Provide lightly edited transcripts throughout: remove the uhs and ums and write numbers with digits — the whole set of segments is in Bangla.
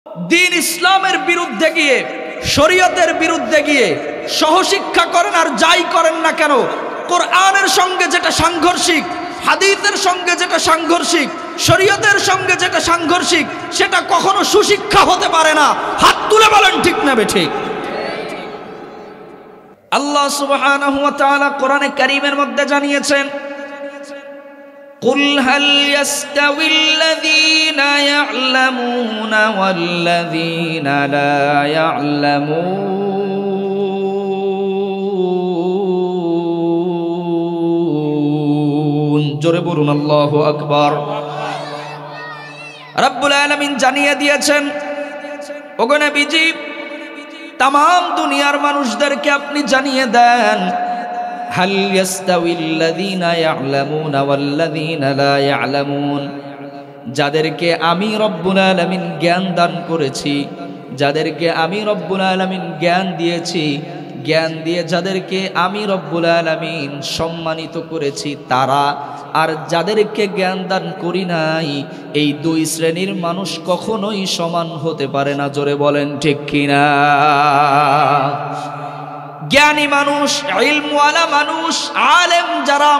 দিন ইসলামের বিরুদ্ধে গিয়ে, শরীয়তের বিরুদ্ধে গিয়ে সহশিক্ষা করেন আর যাই করেন না কেন, কোরআনের সঙ্গে যেটা সাংঘর্ষিক, হাদিসের সঙ্গে যেটা সাংঘর্ষিক, শরীয়তের সঙ্গে যেটা সাংঘর্ষিক, সেটা কখনো সুশিক্ষা হতে পারে না। হাত তুলে বলেন ঠিক না বেঠিক? আল্লাহ সুবহানাহু ওয়া তাআলা কোরআনে কারীমের মধ্যে জানিয়েছেন, কুল হাল ইয়াস্তাবিল্লাযীনা ইয়া'লামুনা ওয়াল্লাযীনা লা ইয়া'লামুন। জোরে বলুন আল্লাহু আকবার। রব্বুল আলামিন জানিয়ে দিয়েছেন, ওগো নবীজি, তাম দুনিয়ার মানুষদেরকে আপনি জানিয়ে দেন, হাল ইয়াস্তাবিল্লাযীনা ইয়া'লামুনা ওয়াল্লাযীনা লা ইয়া'লামুন। যাদেরকে আমি রব্বুল আলামিন জ্ঞান দান করেছি, যাদেরকে আমি রব্বুল আলামিন জ্ঞান দিয়েছি, জ্ঞান দিয়ে যাদেরকে আমি রব্বুল আলামিন সম্মানিত করেছি তারা, আর যাদেরকে জ্ঞান দান করি নাই, এই দুই শ্রেণীর মানুষ কখনোই সমান হতে পারে না। জোরে বলেন ঠিক কিনা? জ্ঞানী মানুষ, ইলমওয়ালা মানুষ, আলেম যারা,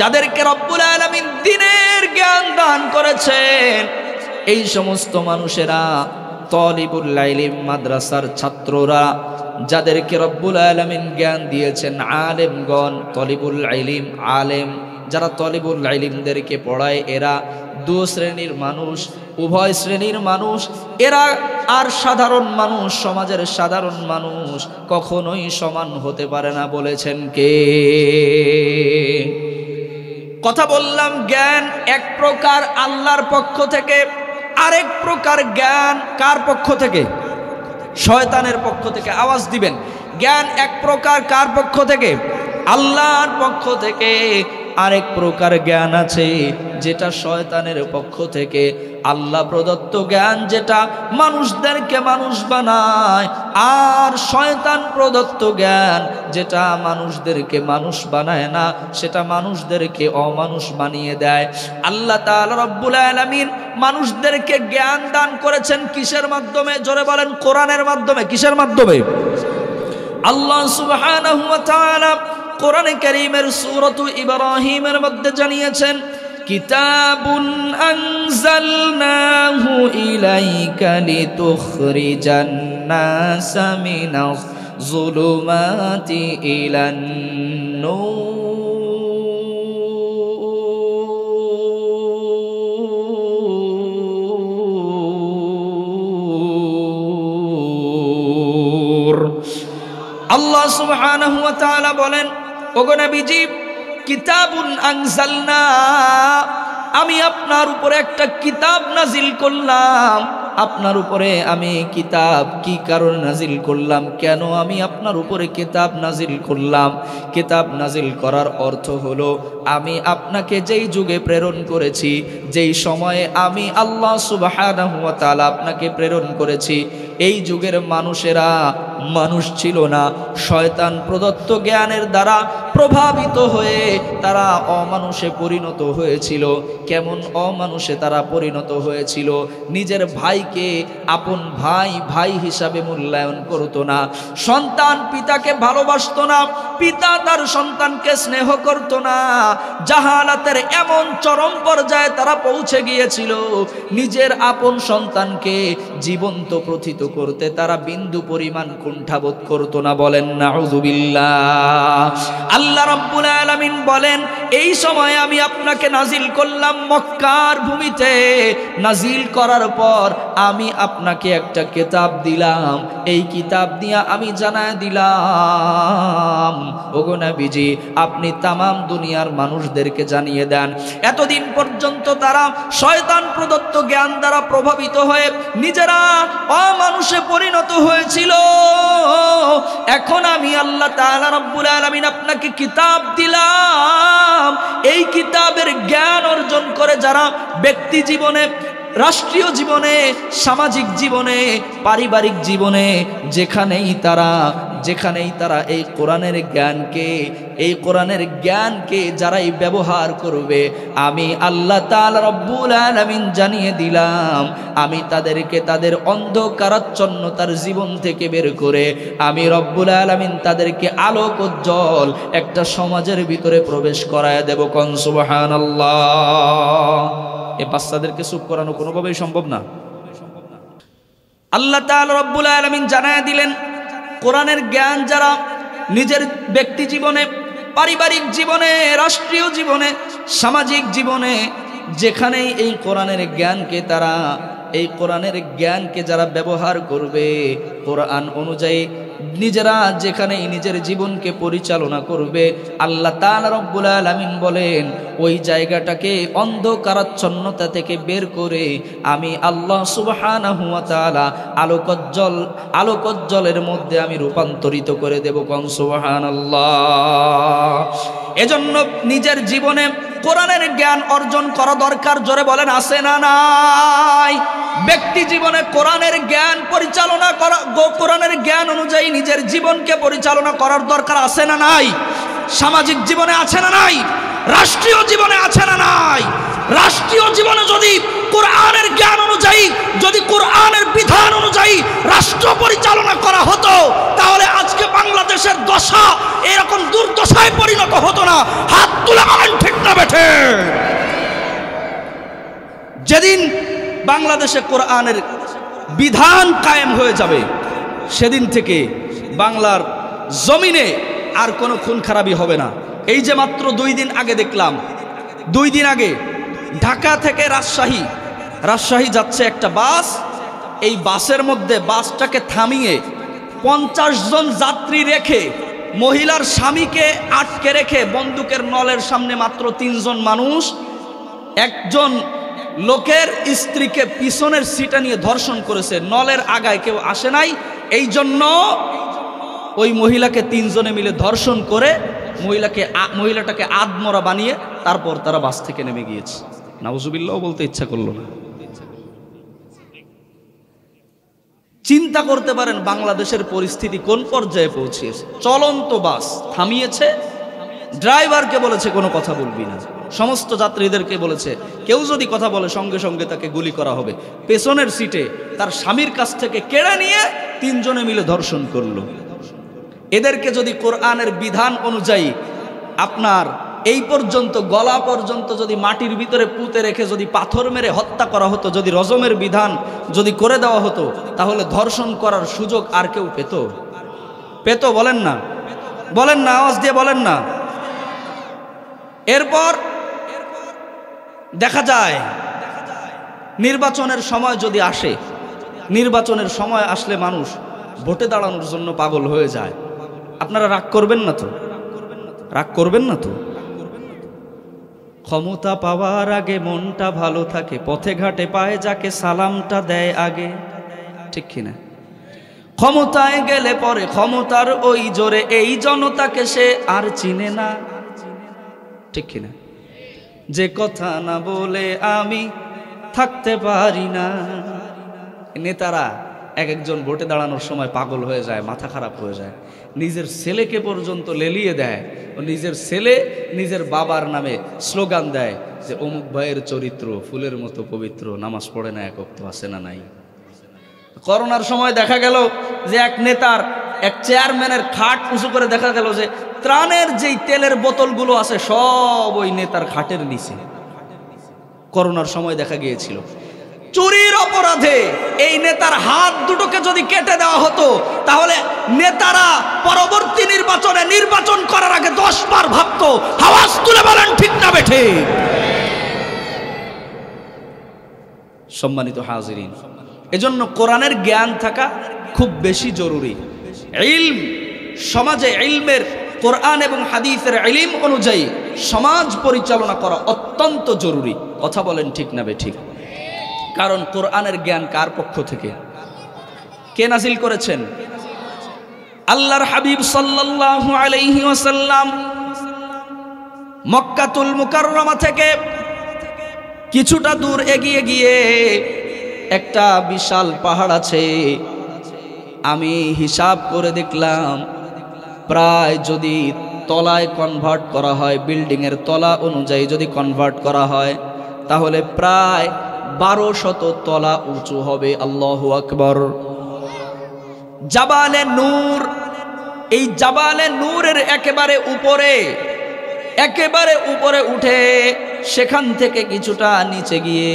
যাদেরকে রব্বুল আলামিন দ্বীনের জ্ঞান দান করেছেন, এই সমস্ত মানুষেরা, তালিবুল ইলম, মাদ্রাসার ছাত্ররা, যাদেরকে রব্বুল আলামিন জ্ঞান দিয়েছেন, আলেমগণ, তালিবুল ইলম, আলেম যারা তালিবুল ইলমদেরকে পড়ায়, এরা দু শ্রেণীর মানুষ, উভয় শ্রেণীর মানুষ। এরা আর সাধারণ মানুষ, সমাজের সাধারণ মানুষ কখনোই সমান হতে পারে না। বলেছেন কে? কথা বললাম, জ্ঞান এক প্রকার আল্লাহর পক্ষ থেকে, আরেক প্রকার জ্ঞান কার পক্ষ থেকে? শয়তানের পক্ষ থেকে। আওয়াজ দিবেন। জ্ঞান এক প্রকার কার পক্ষ থেকে? আল্লাহর পক্ষ থেকে। আরেক প্রকার জ্ঞান আছে যেটা শয়তানের পক্ষ থেকে। আল্লাহ প্রদত্ত জ্ঞান যেটা মানুষদেরকে মানুষ বানায়, আর শয়তান প্রদত্ত জ্ঞান যেটা মানুষদেরকে মানুষ বানায় না, সেটা মানুষদেরকে অমানুষ বানিয়ে দেয়। আল্লাহ তাআলা রব্বুল আলামিন মানুষদেরকে জ্ঞান দান করেছেন কিসের মাধ্যমে? জোরে বলেন, কোরআনের মাধ্যমে। কিসের মাধ্যমে? আল্লাহ সুবহানাহু ওয়া তাআলা কোরআনে কারীমের সূরাতু ইব্রাহিমের মধ্যে জানিয়েছেন, কিতাবুন আনজালনাহু ইলাইকা লিতুখরিজান নাসা মিনাজ যুলুমাতি ইলান নূর। আল্লাহ সুবহানাহু ওয়া তাআলা বলেন, ওগো নবীজি, কিতাবুন আনজালনা, আমি আপনার উপরে একটা কিতাব নাজিল করলাম। আপনার উপরে আমি কিতাব কি কারণে নাজিল করলাম? কেন আমি আপনার উপরে কিতাব নাজিল করলাম? কিতাব নাজিল করার অর্থ হলো, আমি আপনাকে যেই যুগে প্রেরণ করেছি, যেই সময়ে আমি আল্লাহ সুবহানাহু ওয়া তাআলা আপনাকে প্রেরণ করেছি, এই যুগের মানুষেরা মানুষ ছিল না। শয়তান প্রদত্ত জ্ঞানের দ্বারা প্রভাবিত হয়ে তারা অমানুষে পরিণত হয়েছিল। কেমন অমানুষে তারা পরিণত হয়েছিল? নিজের ভাইকে আপন ভাই ভাই হিসাবে মূল্যায়ন করতো না। সন্তান পিতাকে ভালোবাসতো না, পিতা তার সন্তানকে স্নেহ করতো না। জাহালাতের এমন চরম পর্যায়ে তারা পৌঁছে গিয়েছিল, নিজের আপন সন্তানকে জীবন্ত প্রথিত করতে তারা বিন্দু পরিমাণ কুণ্ঠাবোধ করতো না। বলেন নাউযুবিল্লাহ। আল্লাহ রাব্বুল আলামিন বলেন, এই সময় আমি আপনাকে নাজিল করলাম মক্কার ভূমিতে। নাজিল করার পর আমি আপনাকে একটা কিতাব দিলাম। এই কিতাব দিয়া আমি জানায় দিলাম, ওগো নবীজি, আপনি তামাম দুনিয়ার মানুষদেরকে জানিয়ে দেন। এতদিন পর্যন্ত তারা শয়তান প্রদত্ত জ্ঞান দ্বারা প্রভাবিত হয়ে নিজেরা অমানুষে পরিণত হয়েছিল। এখন আমি আল্লাহ তাআলা রব্বুল আলামিন আপনাকে কিতাব দিলাম। এই কিতাবের জ্ঞান অর্জন করে যারা ব্যক্তি জীবনে, রাষ্ট্রীয় জীবনে, সামাজিক জীবনে, পারিবারিক জীবনে যেখানেই তারা যেখানেই তারা এই কোরআনের জ্ঞানকে যারাই ব্যবহার করবে, আমি আল্লাহ তাআলা রব্বুল আলামিন জানিয়ে দিলাম, আমি তাদেরকে তাদের অন্ধকারাচ্ছন্নতার জীবন থেকে বের করে আমি রব্বুল আলামিন তাদেরকে আলোকোজ্জ্বল একটা সমাজের ভিতরে প্রবেশ করায় দেব। কোন সুবহানাল্লাহ। এই বাচ্চাদেরকে চুপ করানো কোনোভাবেই সম্ভব না। আল্লাহ তাআলা রব্বুল আলামিন জানায় দিলেন, কোরআনের জ্ঞান যারা নিজের ব্যক্তি জীবনে, পারিবারিক জীবনে, রাষ্ট্রীয় জীবনে, সামাজিক জীবনে যেখানেই এই কোরআনের জ্ঞানকে যারা ব্যবহার করবে, কোরআন অনুযায়ী নিজেরা যেখানেই নিজের জীবনকে পরিচালনা করবে, আল্লাহ তাআলা রব্বুল আলামিন বলেন ওই জায়গাটাকে অন্ধকারাচ্ছন্নতা থেকে বের করে আমি আল্লাহ সুবহানাহু ওয়া তাআলা আলোকোজ্জ্বলের মধ্যে আমি রূপান্তরিত করে দেব। কোন সুবহানাল্লাহ। এজন্য নিজের জীবনে কোরআনের জ্ঞান অর্জন করা দরকার। জোরে বলেন আছে না নাই? ব্যক্তি জীবনে কোরআনের জ্ঞান পরিচালনা করা, কোরআনের জ্ঞান অনুযায়ী নিজের জীবনকে পরিচালনা করার দরকার আছে না নাই? সামাজিক জীবনে আছে না নাই? রাষ্ট্রীয় জীবনে আছে না নাই? রাষ্ট্রীয় জীবনে যদি কোরআনের জ্ঞান অনুযায়ী, যদি কোরআনের বিধান অনুযায়ী রাষ্ট্র পরিচালনা করা হতো, তাহলে আজকে বাংলাদেশের দশা এরকম দুর্দশায় পরিণত হতো না। হাত তুলে বলেন ঠিক না বেঠে? যেদিন বাংলাদেশে কোরআনের বিধান কায়েম হয়ে যাবে, সেদিন থেকে বাংলার জমিনে আর কোনো খুন খারাপি হবে না। এই যে মাত্র 2 দিন আগে দেখলাম, 2 দিন আগে ঢাকা থেকে রাজশাহী যাচ্ছে একটা বাস। এই বাসের মধ্যে বাসটাকে থামিয়ে 50 জন যাত্রী রেখে, মহিলার স্বামীকে আটকে রেখে, বন্দুকের নলের সামনে মাত্র 3 জন মানুষ, একজন লোকের স্ত্রীকে পিছনের সিটে নিয়ে ধর্ষণ করেছে। নলের আগায় কেউ আসে নাই, এই জন্য ওই মহিলাকে 3 জনে মিলে ধর্ষণ করে মহিলাটাকে আধমরা বানিয়ে তারপর তারা বাস থেকে নেমে গিয়েছে। নাউজুবিল্লাহ বলতে ইচ্ছা করলো না। চিন্তা করতে পারেন বাংলাদেশের পরিস্থিতি কোন পর্যায়ে পৌঁছেছে। চলন্ত বাস থামিয়েছে, ড্রাইভারকে বলেছে কোনো কথা বলবি না, সমস্ত যাত্রীদেরকে বলেছে কেউ যদি কথা বলে সঙ্গে সঙ্গে তাকে গুলি করা হবে। পেছনের সিটে তার স্বামীর কাছ থেকে কেড়ে নিয়ে 3 জনে মিলে ধর্ষণ করলো। এদেরকে যদি কোরআনের বিধান অনুযায়ী আপনার এই পর্যন্ত গলা পর্যন্ত যদি মাটির ভিতরে পুঁতে রেখে যদি পাথর মেরে হত্যা করা হতো, যদি রজমের বিধান যদি করে দেওয়া হতো, তাহলে ধর্ষণ করার সুযোগ আর কেউ পেত? বলেন না, আওয়াজ দিয়ে বলেন না। এরপর দেখা যায় নির্বাচনের সময় যদি আসে, নির্বাচনের সময় আসলে মানুষ ভোটে দাঁড়ানোর জন্য পাগল হয়ে যায়। আপনারা রাগ করবেন না তো? ক্ষমতা পাওয়ার আগে মনটা ভালো থাকে, পথে ঘাটে পায় যাকে সালামটা দেয় আগে, ঠিক কিনা? ক্ষমতায় গেলে পরে ক্ষমতার ওই জোরে এই জনতাকে সে আর চিনে না, ঠিক কিনা? যে কথা না বলে আমি থাকতে পারি না। নেতারা একজন ভোটে দাঁড়ানোর সময় পাগল হয়ে যায়, মাথা খারাপ হয়ে যায়, নিজের ছেলেকে পর্যন্ত লেলিয়ে দেয়। ও নিজের ছেলে নিজের বাবার নামে স্লোগান দেয় যে অমুক ভাইয়ের চরিত্র ফুলের মতো পবিত্র, নামাজ পড়ে না, এক ওয়াক্ত আছে না নাই। করোনার সময় দেখা গেল যে এক চেয়ারম্যানের খাট উঁচু করে দেখা গেল যে ত্রাণের যেই তেলের বোতলগুলো আছে সব ওই নেতার খাটের নিচে। করোনার সময় দেখা গিয়েছিল চুরির অপরাধে এই নেতার হাত দুটোকে যদি কেটে দেওয়া হতো, তাহলে নেতারা পরবর্তী নির্বাচন করার আগে 10 বার ভাবতো। আওয়াজ তুলে বলেন ঠিক না বেঠে? সম্মানিত হাজিরিন, এজন্য কোরআনের জ্ঞান থাকা খুব বেশি জরুরি। ইলম, সমাজে ইলমের, কোরআন এবং হাদিসের ইলম অনুযায়ী সমাজ পরিচালনা করা অত্যন্ত জরুরি। কথা বলেন ঠিক না বেঠিক? কারণ কোরআনের জ্ঞান কার পক্ষ থেকে? কে নাজিল করেছেন? আল্লাহর হাবিব সাল্লাল্লাহু আলাইহি ওয়াসাল্লাম মক্কাতুল মুকাররমা থেকে কিছুটা দূর এগিয়ে গিয়ে একটা বিশাল পাহাড় আছে, আমি হিসাব করে দেখলাম প্রায় যদি তলায় কনভার্ট করা হয়, বিল্ডিংয়ের তলা অনুযায়ী যদি কনভার্ট করা হয়, তাহলে প্রায় 1200 তলা উঁচু হবে। আল্লাহু আকবার। জাবালে নূর, এই জাবালে নূরের একেবারে উপরে উঠে সেখান থেকে কিছুটা নিচে গিয়ে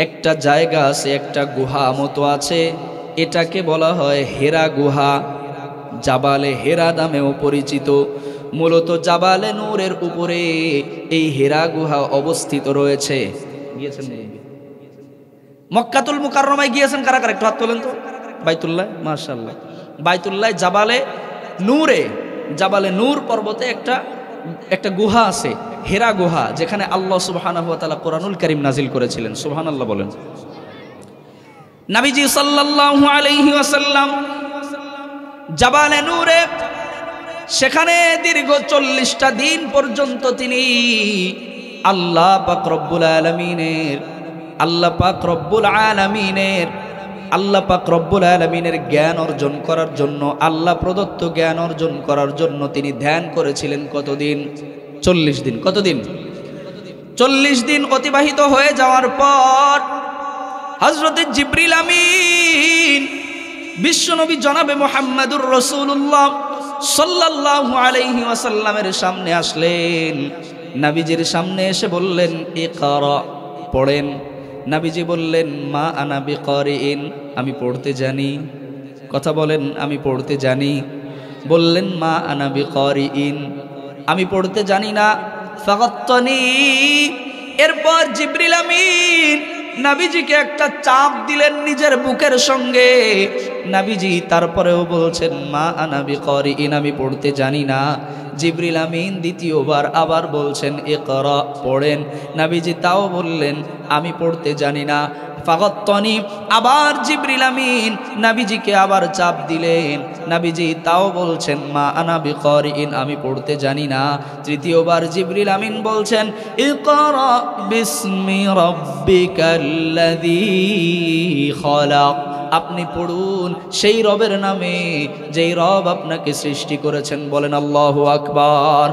একটা জায়গা আছে, একটা গুহা মতো আছে, এটাকে বলা হয় হেরা গুহা, জাবালে হেরা নামেও পরিচিত। মূলত জাবালে নূরের উপরে এই হেরা গুহা অবস্থিত রয়েছে। গিয়েছেন মক্কাতুল মুকাররমায় গিয়েছেন কারা কারা? একটু হাত তোলেন তো। বাইতুল্লাহ, মাশাআল্লাহ। বাইতুল্লাহ জাবালে নূর পর্বতে একটা গুহা আছে, হেরা গুহা, যেখানে আল্লাহ সুবহানাহু ওয়া তাআলা কোরআনুল কারীম নাজিল করেছিলেন। সুবহানাল্লাহ বলেন। নবীজি সাল্লাল্লাহু আলাইহি ওয়াসাল্লাম জাবালে নূরে সেখানে দীর্ঘ 40টা দিন পর্যন্ত তিনি আল্লাহ পাক রব্বুল আলামিনের জ্ঞান অর্জন করার জন্য, আল্লাহ প্রদত্ত জ্ঞান অর্জন করার জন্য তিনি ধ্যান করেছিলেন কতদিন? 40 দিন। কতদিন? 40 দিন অতিবাহিত হয়ে যাওয়ার পর হযরত জিবরিল আমিন বিশ্বনবী জনাবে মুহাম্মদুর রাসূলুল্লাহ সাল্লাল্লাহু আলাইহি ওয়াসাল্লামের সামনে আসলেন। নবীজির সামনে এসে বললেন, ইকরা, পড়েন। নবীজি বললেন, মা আনা বিকারিইন, আমি পড়তে জানি। কথা বলেন, আমি পড়তে জানি। বললেন, মা আনা বিকারিইন, আমি পড়তে জানি না। ফাগাত্তানি, এরপর জিবরিল আমিন নবীজিকে একটা চাপ দিলেন নিজের বুকের সঙ্গে। নবীজি তারপরেও বলছেন, মা আনা বিকারিইন, আমি পড়তে জানি না। জিবরিল আমিন দ্বিতীয়বার আবার বলছেন, ইকরা, পড়েন। নবীজি তাও বললেন, আমি পড়তে জানি না। ফাগাত্তানি, আবার জিবরিল আমিন নবীজিকে আবার চাপ দিলেন। নবীজি তাও বলছেন, মা আনা বিকারিইন, আমি পড়তে জানি না। তৃতীয়বার জিবরিল আমিন বলছেন, ইকরা বিসমি রাব্বিকাল্লাযী খালাক, আপনি পড়ুন সেই রবের নামে যেই রব আপনাকে সৃষ্টি করেছেন। বলেন আল্লাহু আকবার।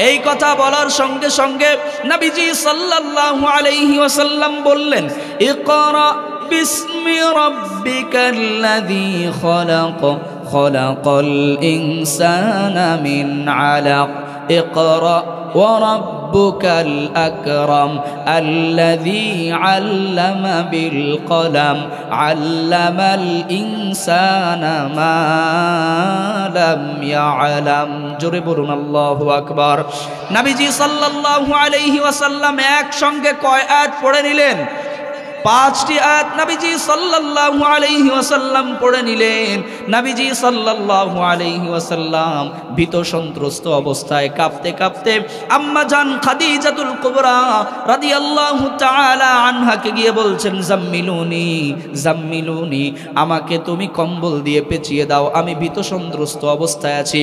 এই কথা বলার সঙ্গে সঙ্গে নবীজি সাল্লাল্লাহু আলাইহি ওয়াসাল্লাম বললেন, ইকরা বিসমি রাব্বিকাল্লাযী খালাক, খালাকাল ইনসানা মিন আলাক, ইকরা ওয়া রাব্বুকাল আকরাম আল্লাযী আল্লামা বিল কলম আল্লামাল ইনসানা মা লাম ইয়ালাম। জোরে বলুন আল্লাহু আকবার। নবীজি সাল্লাল্লাহু আলাইহি ওয়াসাল্লাম একসঙ্গে কয় আয়াত পড়ে নিলেন? 5টি আয়াত নবীজি সাল্লাল্লাহু আলাইহি ওয়াসাল্লাম পড়ে নিলেন। নবীজি সাল্লাল্লাহু আলাইহি ওয়াসাল্লাম ভীত সন্ত্রস্ত অবস্থায় কাঁপতে কাঁপতে আম্মা জান খাদিজাতুল কুবরা রাদিয়াল্লাহু তাআলা আনহাকে গিয়ে বলছেন, জাম্মিলুনি, জাম্মিলুনি, আমাকে তুমি কম্বল দিয়ে পেঁচিয়ে দাও, আমি ভীত সন্ত্রস্ত অবস্থায় আছি।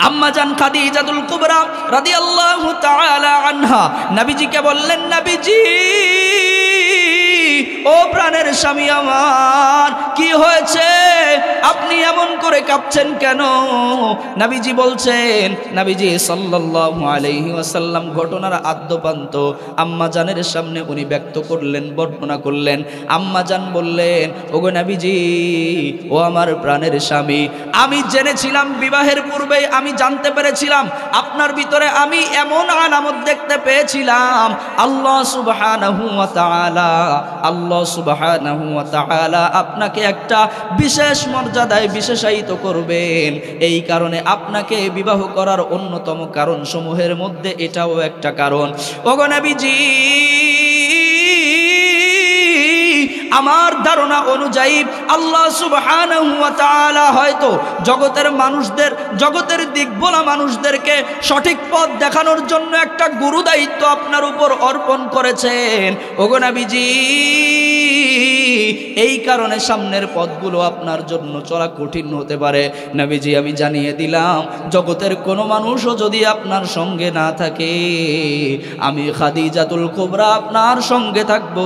আম্মা জান খাদিজাতুল কুবরা রাদিয়াল্লাহু তাআলা আনহা নবীজিকে বললেন, নবীজি, ও প্রাণের স্বামী আমার, কি হয়েছে? আপনি এমন করে কাঁপছেন কেন? নবীজি বলছেন, নবীজি সাল্লাল্লাহু আলাইহি ওয়াসাল্লাম ঘটনার আদ্যপান্ত আম্মা জানের সামনে উনি ব্যক্ত করলেন, বর্ণনা করলেন। আম্মা জান বললেন, ওগো নবীজি, ও আমার প্রাণের স্বামী, আমি জেনেছিলাম বিবাহের পূর্বেই আমি জানতে পেরেছিলাম আপনার ভিতরে আমি এমন আলামত দেখতে পেয়েছিলাম, আল্লাহ সুবহানাহু ওয়া তাআলা আপনাকে একটা বিশেষ মর্যাদায় বিশেষায়িত করবেন। এই কারণে আপনাকে বিবাহ করার অন্যতম কারণ সমূহের মধ্যে এটাও একটা কারণ। ওগো নবীজি, আমার ধারণা অনুযায়ী আল্লাহ সুবহানাহু ওয়া তাআলা হয়তো জগতের দিকভোলা মানুষদেরকে সঠিক পথ দেখানোর জন্য একটা গুরু দায়িত্ব আপনার উপর অর্পণ করেছেন। ওগো নবীজি, এই কারণে সামনের পথগুলো আপনার জন্য চলা কঠিন হতে পারে। নবীজি, আমি জানিয়ে দিলাম, জগতের কোনো মানুষও যদি আপনার সঙ্গে না থাকে, আমি খাদিজাতুল কুবরা আপনার সঙ্গে থাকবো।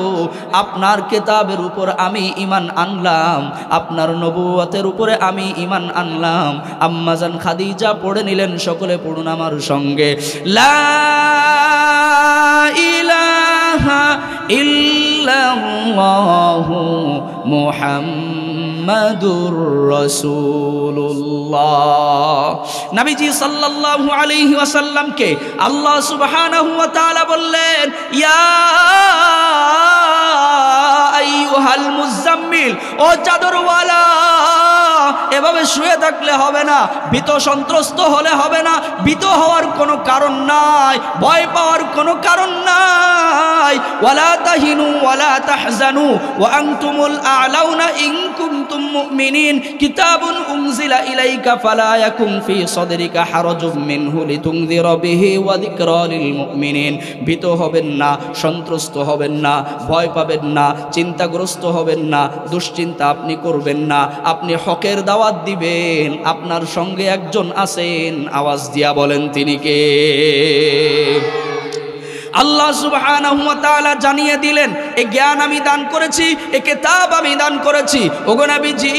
আপনার কিতাবে কালামের উপর আমি ঈমান আনলাম, আপনার নবুয়তের উপরে আমি ঈমান আনলাম। আম্মাজান খাদিজা পড়ে নিলেন, সকলে পড়ুন আমার সঙ্গে, লা ইলাহা ইল্লাল্লাহু মুহাম্মাদুর রাসূলুল্লাহ। নবীজি সাল্লাল্লাহু আলাইহি ওয়াসাল্লামকে আল্লাহ সুবহানাহু ওয়া তাআলা বললেন, ইয়া আইয়ুহাল মুজাম্মিল, ও চাদরওয়ালা, এভাবে শুয়ে থাকলে হবে না, ভীত সন্ত্রস্ত হলে হবে না, ভীত হওয়ার কোনো কারণ নাই, ভয় পাওয়ার কোনো কারণ নাই। ওয়ালা তাহিনু ওয়ালা তাহজানু ওয়া আনতুমুল আ'লাউনা ইন কুনতুম মুমিনিন, কিতাবুন উনজিলা ইলাইকা ফালা ইয়াকুম ফি সাদরিকা হারাজুম মিনহু লিতুনযিরা বিহি ওয়া যিকরা লিল মুমিনিন। ভীত হবেন না, সন্ত্রস্ত হবেন না, ভয় পাবেন না, চিন্তাগ্রস্ত হবেন না, দুশ্চিন্তা আপনি করবেন না। আপনি হকের দাওয়াত দিবেন, আপনার সঙ্গে একজন আছেন, আওয়াজ দিয়া বলেন তিনি কে? আল্লাহ সুবহানাহু ওয়া তাআলা জানিয়ে দিলেন, এই জ্ঞান আমি দান করেছি, এই কিতাব আমি দান করেছি। ওগো নবীজি,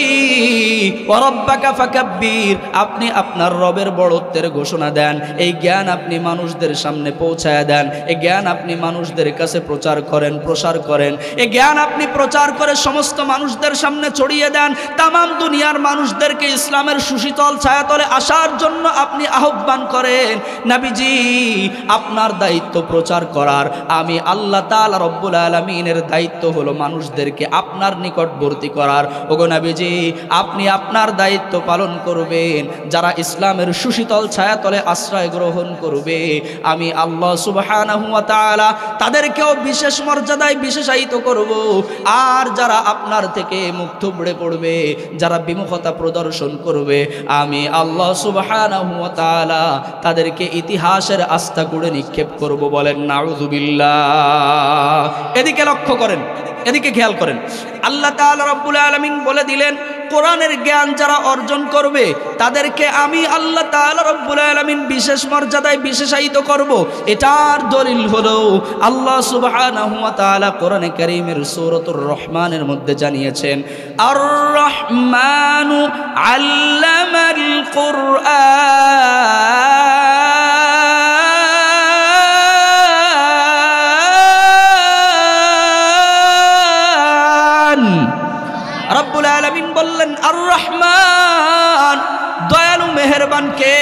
ওয়া রাব্বাকা ফাকাব্বির, আপনি আপনার রবের বড়ত্বের ঘোষণা দেন, এই জ্ঞান আপনি মানুষদের সামনে পৌঁছায় দেন, এই জ্ঞান আপনি মানুষদের কাছে প্রচার করেন, প্রসার করেন, এই জ্ঞান আপনি প্রচার করে সমস্ত মানুষদের সামনে ছড়িয়ে দেন। তামাম দুনিয়ার মানুষদেরকে ইসলামের সুশীতল ছায়াতলে আসার জন্য আপনি আহ্বান করেন। নবীজি, আপনার দায়িত্ব প্রচার করার, আমি আল্লাহ তাআলা রব্বুল আলামিনের দায়িত্ব হলো মানুষদেরকে আপনার নিকটবর্তী করার। ওগো নবীজি, আপনি আপনার দায়িত্ব পালন করবেন, যারা ইসলামের সুশীতল ছায়াতলে আশ্রয় গ্রহণ করবে, আমি আল্লাহ সুবহানাহু ওয়া তাআলা তাদেরকেও বিশেষ মর্যাদায় বিশেষায়িত করব। আর যারা আপনার থেকে মুখ থুবড়ে পড়বে, যারা বিমুখতা প্রদর্শন করবে, আমি আল্লাহ সুবহানাহু ওয়া তাআলা তাদেরকে ইতিহাসের আস্থা করে নিক্ষেপ করব। বলেন নাউযুবিল্লাহ। এদিকে লক্ষ্য করেন, এদিকে খেয়াল করেন। আল্লাহ তাআলা রব্বুল আলামিন বলে দিলেন, কোরআনের জ্ঞান যারা অর্জন করবে তাদেরকে আমি আল্লাহ তাআলা রব্বুল আলামিন বিশেষ মর্যাদায় বিশেষায়িত করব। এটার দলিল হলো আল্লাহ সুবহানাহু ওয়া তাআলা কোরআনে কারীমের সূরাতুর রহমানের মধ্যে জানিয়েছেন, আর রহমানু আল্লামাল কুরআন। রব্বুল আলামিন বললেন, আর রহমান, দয়ালু মেহেরবান কে?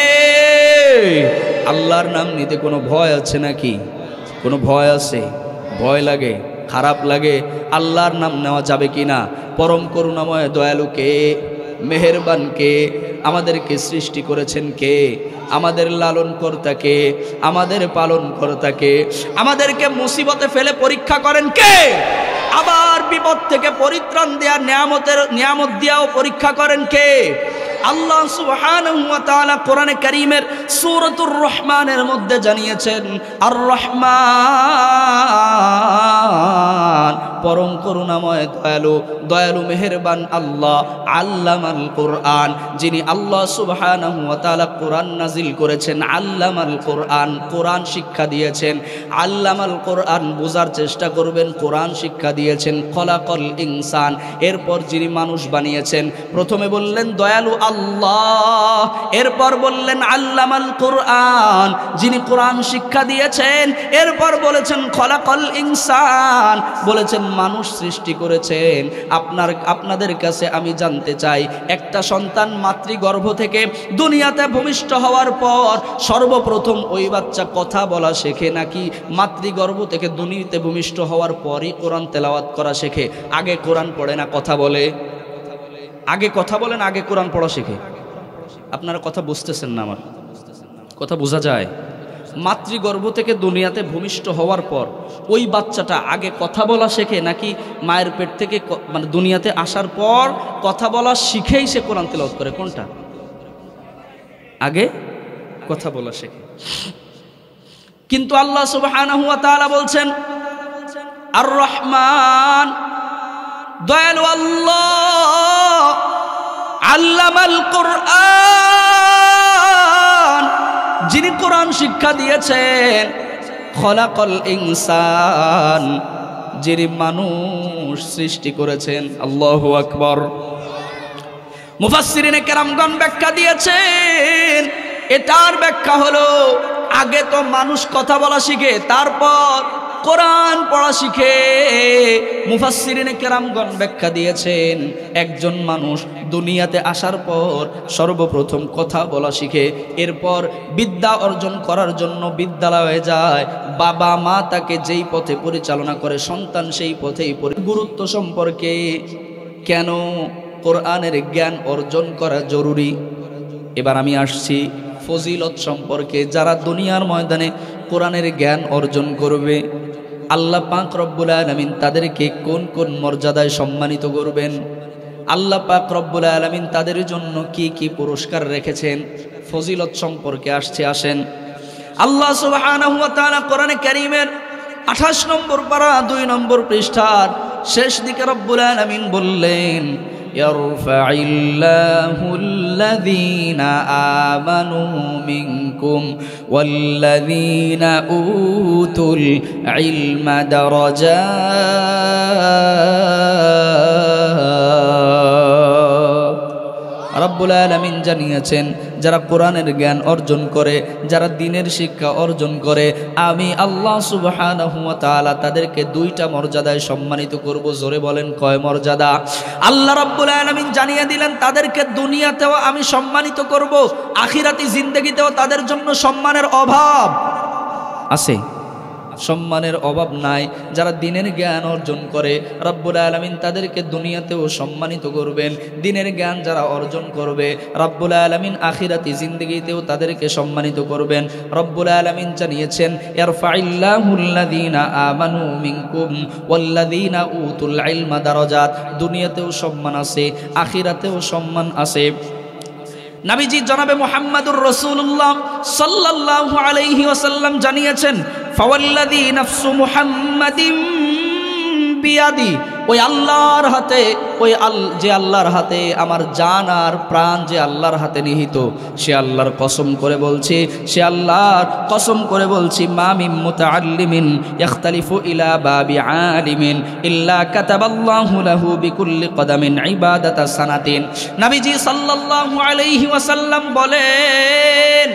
আল্লাহর নাম নিতে কোনো ভয় আছে নাকি? কোনো ভয় আছে? ভয় লাগে, খারাপ লাগে? আল্লাহর নাম নেওয়া যাবে কি না? পরম করুণাময় দয়ালু কে? মেহেরবান কে? আমাদেরকে সৃষ্টি করেছেন কে? আমাদের লালন কর্তা কে? আমাদের পালন কর্তা কে? আমাদেরকে মুসিবতে ফেলে পরীক্ষা করেন কে? আবার বিপদ থেকে পরিত্রাণ দেয়া নিয়ামত দিয়াও পরীক্ষা করেন কে? আল্লাহ সুবহানাহু ওয়া তাআলা কোরআনে কারীমের সূরাতুর রহমানের মধ্যে জানিয়েছেন, আর রহমান, পরম করুণাময় দয়ালু, দয়ালু মেহেরবান আল্লাহ, আল্লামাল কোরআন, যিনি আল্লাহ সুবহানাহু ওয়া তাআলা কোরআন নাজিল করেছেন, আল্লামাল কোরআন, কোরআন শিক্ষা দিয়েছেন। আল্লামাল কোরআন বোঝার চেষ্টা করবেন, কোরআন শিক্ষা দিয়েছেন। খলাকল ইনসান, এরপর যিনি মানুষ বানিয়েছেন, প্রথমে বললেন দয়ালু আল্লাহ, এরপর বললেন আল্লামাল কোরআন, যিনি কোরআন শিক্ষা দিয়েছেন, এরপর বলেছেন খলাকল ইনসান, বলেছেন মানুষ সৃষ্টি করেছেন। আপনাদের কাছে আমি জানতে চাই, একটা সন্তান মাতৃগর্ভ থেকে দুনিয়াতে ভূমিষ্ঠ হওয়ার পর সর্বপ্রথম ওই বাচ্চা কথা বলা শেখে, নাকি মাতৃগর্ভ থেকে দুনিয়াতে ভূমিষ্ঠ হওয়ার পরই কোরআন তেলাওয়াত করা শেখে? আগে কোরআন পড়ে না কথা বলে? আগে কথা বলেন, আগে কোরআন পড়া শেখে? আপনারা কথা বুঝতেছেন না? আমার কথা বোঝা যায়? মাতৃগর্ভ থেকে দুনিয়াতে ভূমিষ্ঠ হওয়ার পর ওই বাচ্চাটা আগে কথা বলা শেখে, নাকি মায়ের পেট থেকে মানে দুনিয়াতে আসার পর কথা বলা শিখেই সে কোরআন তেলাওয়াত করে? কোনটা? আগে কথা বলা শেখে। কিন্তু আল্লাহ সুবহানাহু ওয়া তাআলা বলছেন, আর রহমান, দয়ালু আল্লাহ, আল্লামাল কোরআন, যিনি কোরআন শিক্ষা দিয়েছেন। খলাকল ইনসান, যিনি মানুষ সৃষ্টি করেছেন। আল্লাহু আকবার। মুফাসসিরিনে কেরামগণ ব্যাখ্যা দিয়েছেন, এটার ব্যাখ্যা হলো আগে তো মানুষ কথা বলা শিখে, তারপর কোরআন পড়া শিখে। মুফাসসিরিনে কেরামগণ ব্যাখ্যা দিয়েছেন, একজন মানুষ দুনিয়াতে আসার পর সর্বপ্রথম কথা বলা শিখে, এরপর বিদ্যা অর্জন করার জন্য বিদ্যালয়ে যায়। বাবা মা তাকে যেই পথে পরিচালনা করে সন্তান সেই পথেই গুরুত্ব সম্পর্কে কেন কোরআনের জ্ঞান অর্জন করা জরুরি। এবার আমি আসছি ফজিলত সম্পর্কে। যারা দুনিয়ার ময়দানে কোরআনের জ্ঞান অর্জন করবে, আল্লাহ পাক রব্বুল আলামিন তাদেরকে কোন কোন মর্যাদায় সম্মানিত করবেন, আল্লাহ পাক রব্বুল আলামিন তাদের জন্য কি কি পুরস্কার রেখেছেন, ফজিলত সম্পর্কে আসছে। আসেন, আল্লাহ সুবহানাহু ওয়া তাআলা কোরআনে কারীমের 28 নম্বর পারা 2 নম্বর পৃষ্ঠার শেষ দিকে রব্বুল আলামিন বললেন, ইয়ারফাইল্লাহু আল্লাযীনা আমানু মিনকুম ওয়াল্লাযীনা উতুল ইলমা দারাজাত। রব্বুল আলামিন জানিয়েছেন, যারা কোরআনের জ্ঞান অর্জন করে, যারা দ্বীনের শিক্ষা অর্জন করে, আমি আল্লাহ সুবহানাহু ওয়া তাআলা তাদেরকে 2টা মর্যাদায় সম্মানিত করব। জোরে বলেন, কয় মর্যাদা? আল্লাহ রাব্বুল আলামিন জানিয়ে দিলেন, তাদেরকে দুনিয়াতেও আমি সম্মানিত করব, আখিরাতি জিন্দেগিতেও তাদের জন্য সম্মানের অভাব আছে, সম্মানের অভাব নাই। যারা দ্বীনের জ্ঞান অর্জন করে রব্বুল আলামিন তাদেরকে দুনিয়াতেও সম্মানিত করবেন। দ্বীনের জ্ঞান যারা অর্জন করবে রব্বুল আলামিন আখিরাতি জিন্দেগিতেও তাদেরকে সম্মানিত করবেন। রব্বুল আলামিন জানিয়েছেন, ইয়ারফাইল্লাহুল্লাযীনা আমানু মিনকুম ওয়াল্লাযীনা উতুল ইলমা দারাজাত। দুনিয়াতেও সম্মান আছে, আখিরাতেও সম্মান আছে। নবীজি জনাবে মুহাম্মদুর রাসূলুল্লাহ সাল্লাল্লাহু আলাইহি ওয়াসাল্লাম জানিয়েছেন, ফাওয়াল্লাযী নাফসু মুহাম্মাদিন বিয়াদি, ওই আল্লাহর হাতে, যে আল্লাহর হাতে আমার জান আর প্রাণ যে আল্লাহর হাতে নিহিত, সে আল্লাহর কসম করে বলছি, সে আল্লাহর কসম করে বলছি, মা মিন মুতাআল্লিমিন ইখতালিফু ইলা বাবি আলিমিন ইল্লা কাতাবাল্লাহু লাহু বিকুল্লি কদামিন ইবাদাতা সানাতিন। নবীজি সাল্লাল্লাহু আলাইহি ওয়াসাল্লাম বলেন,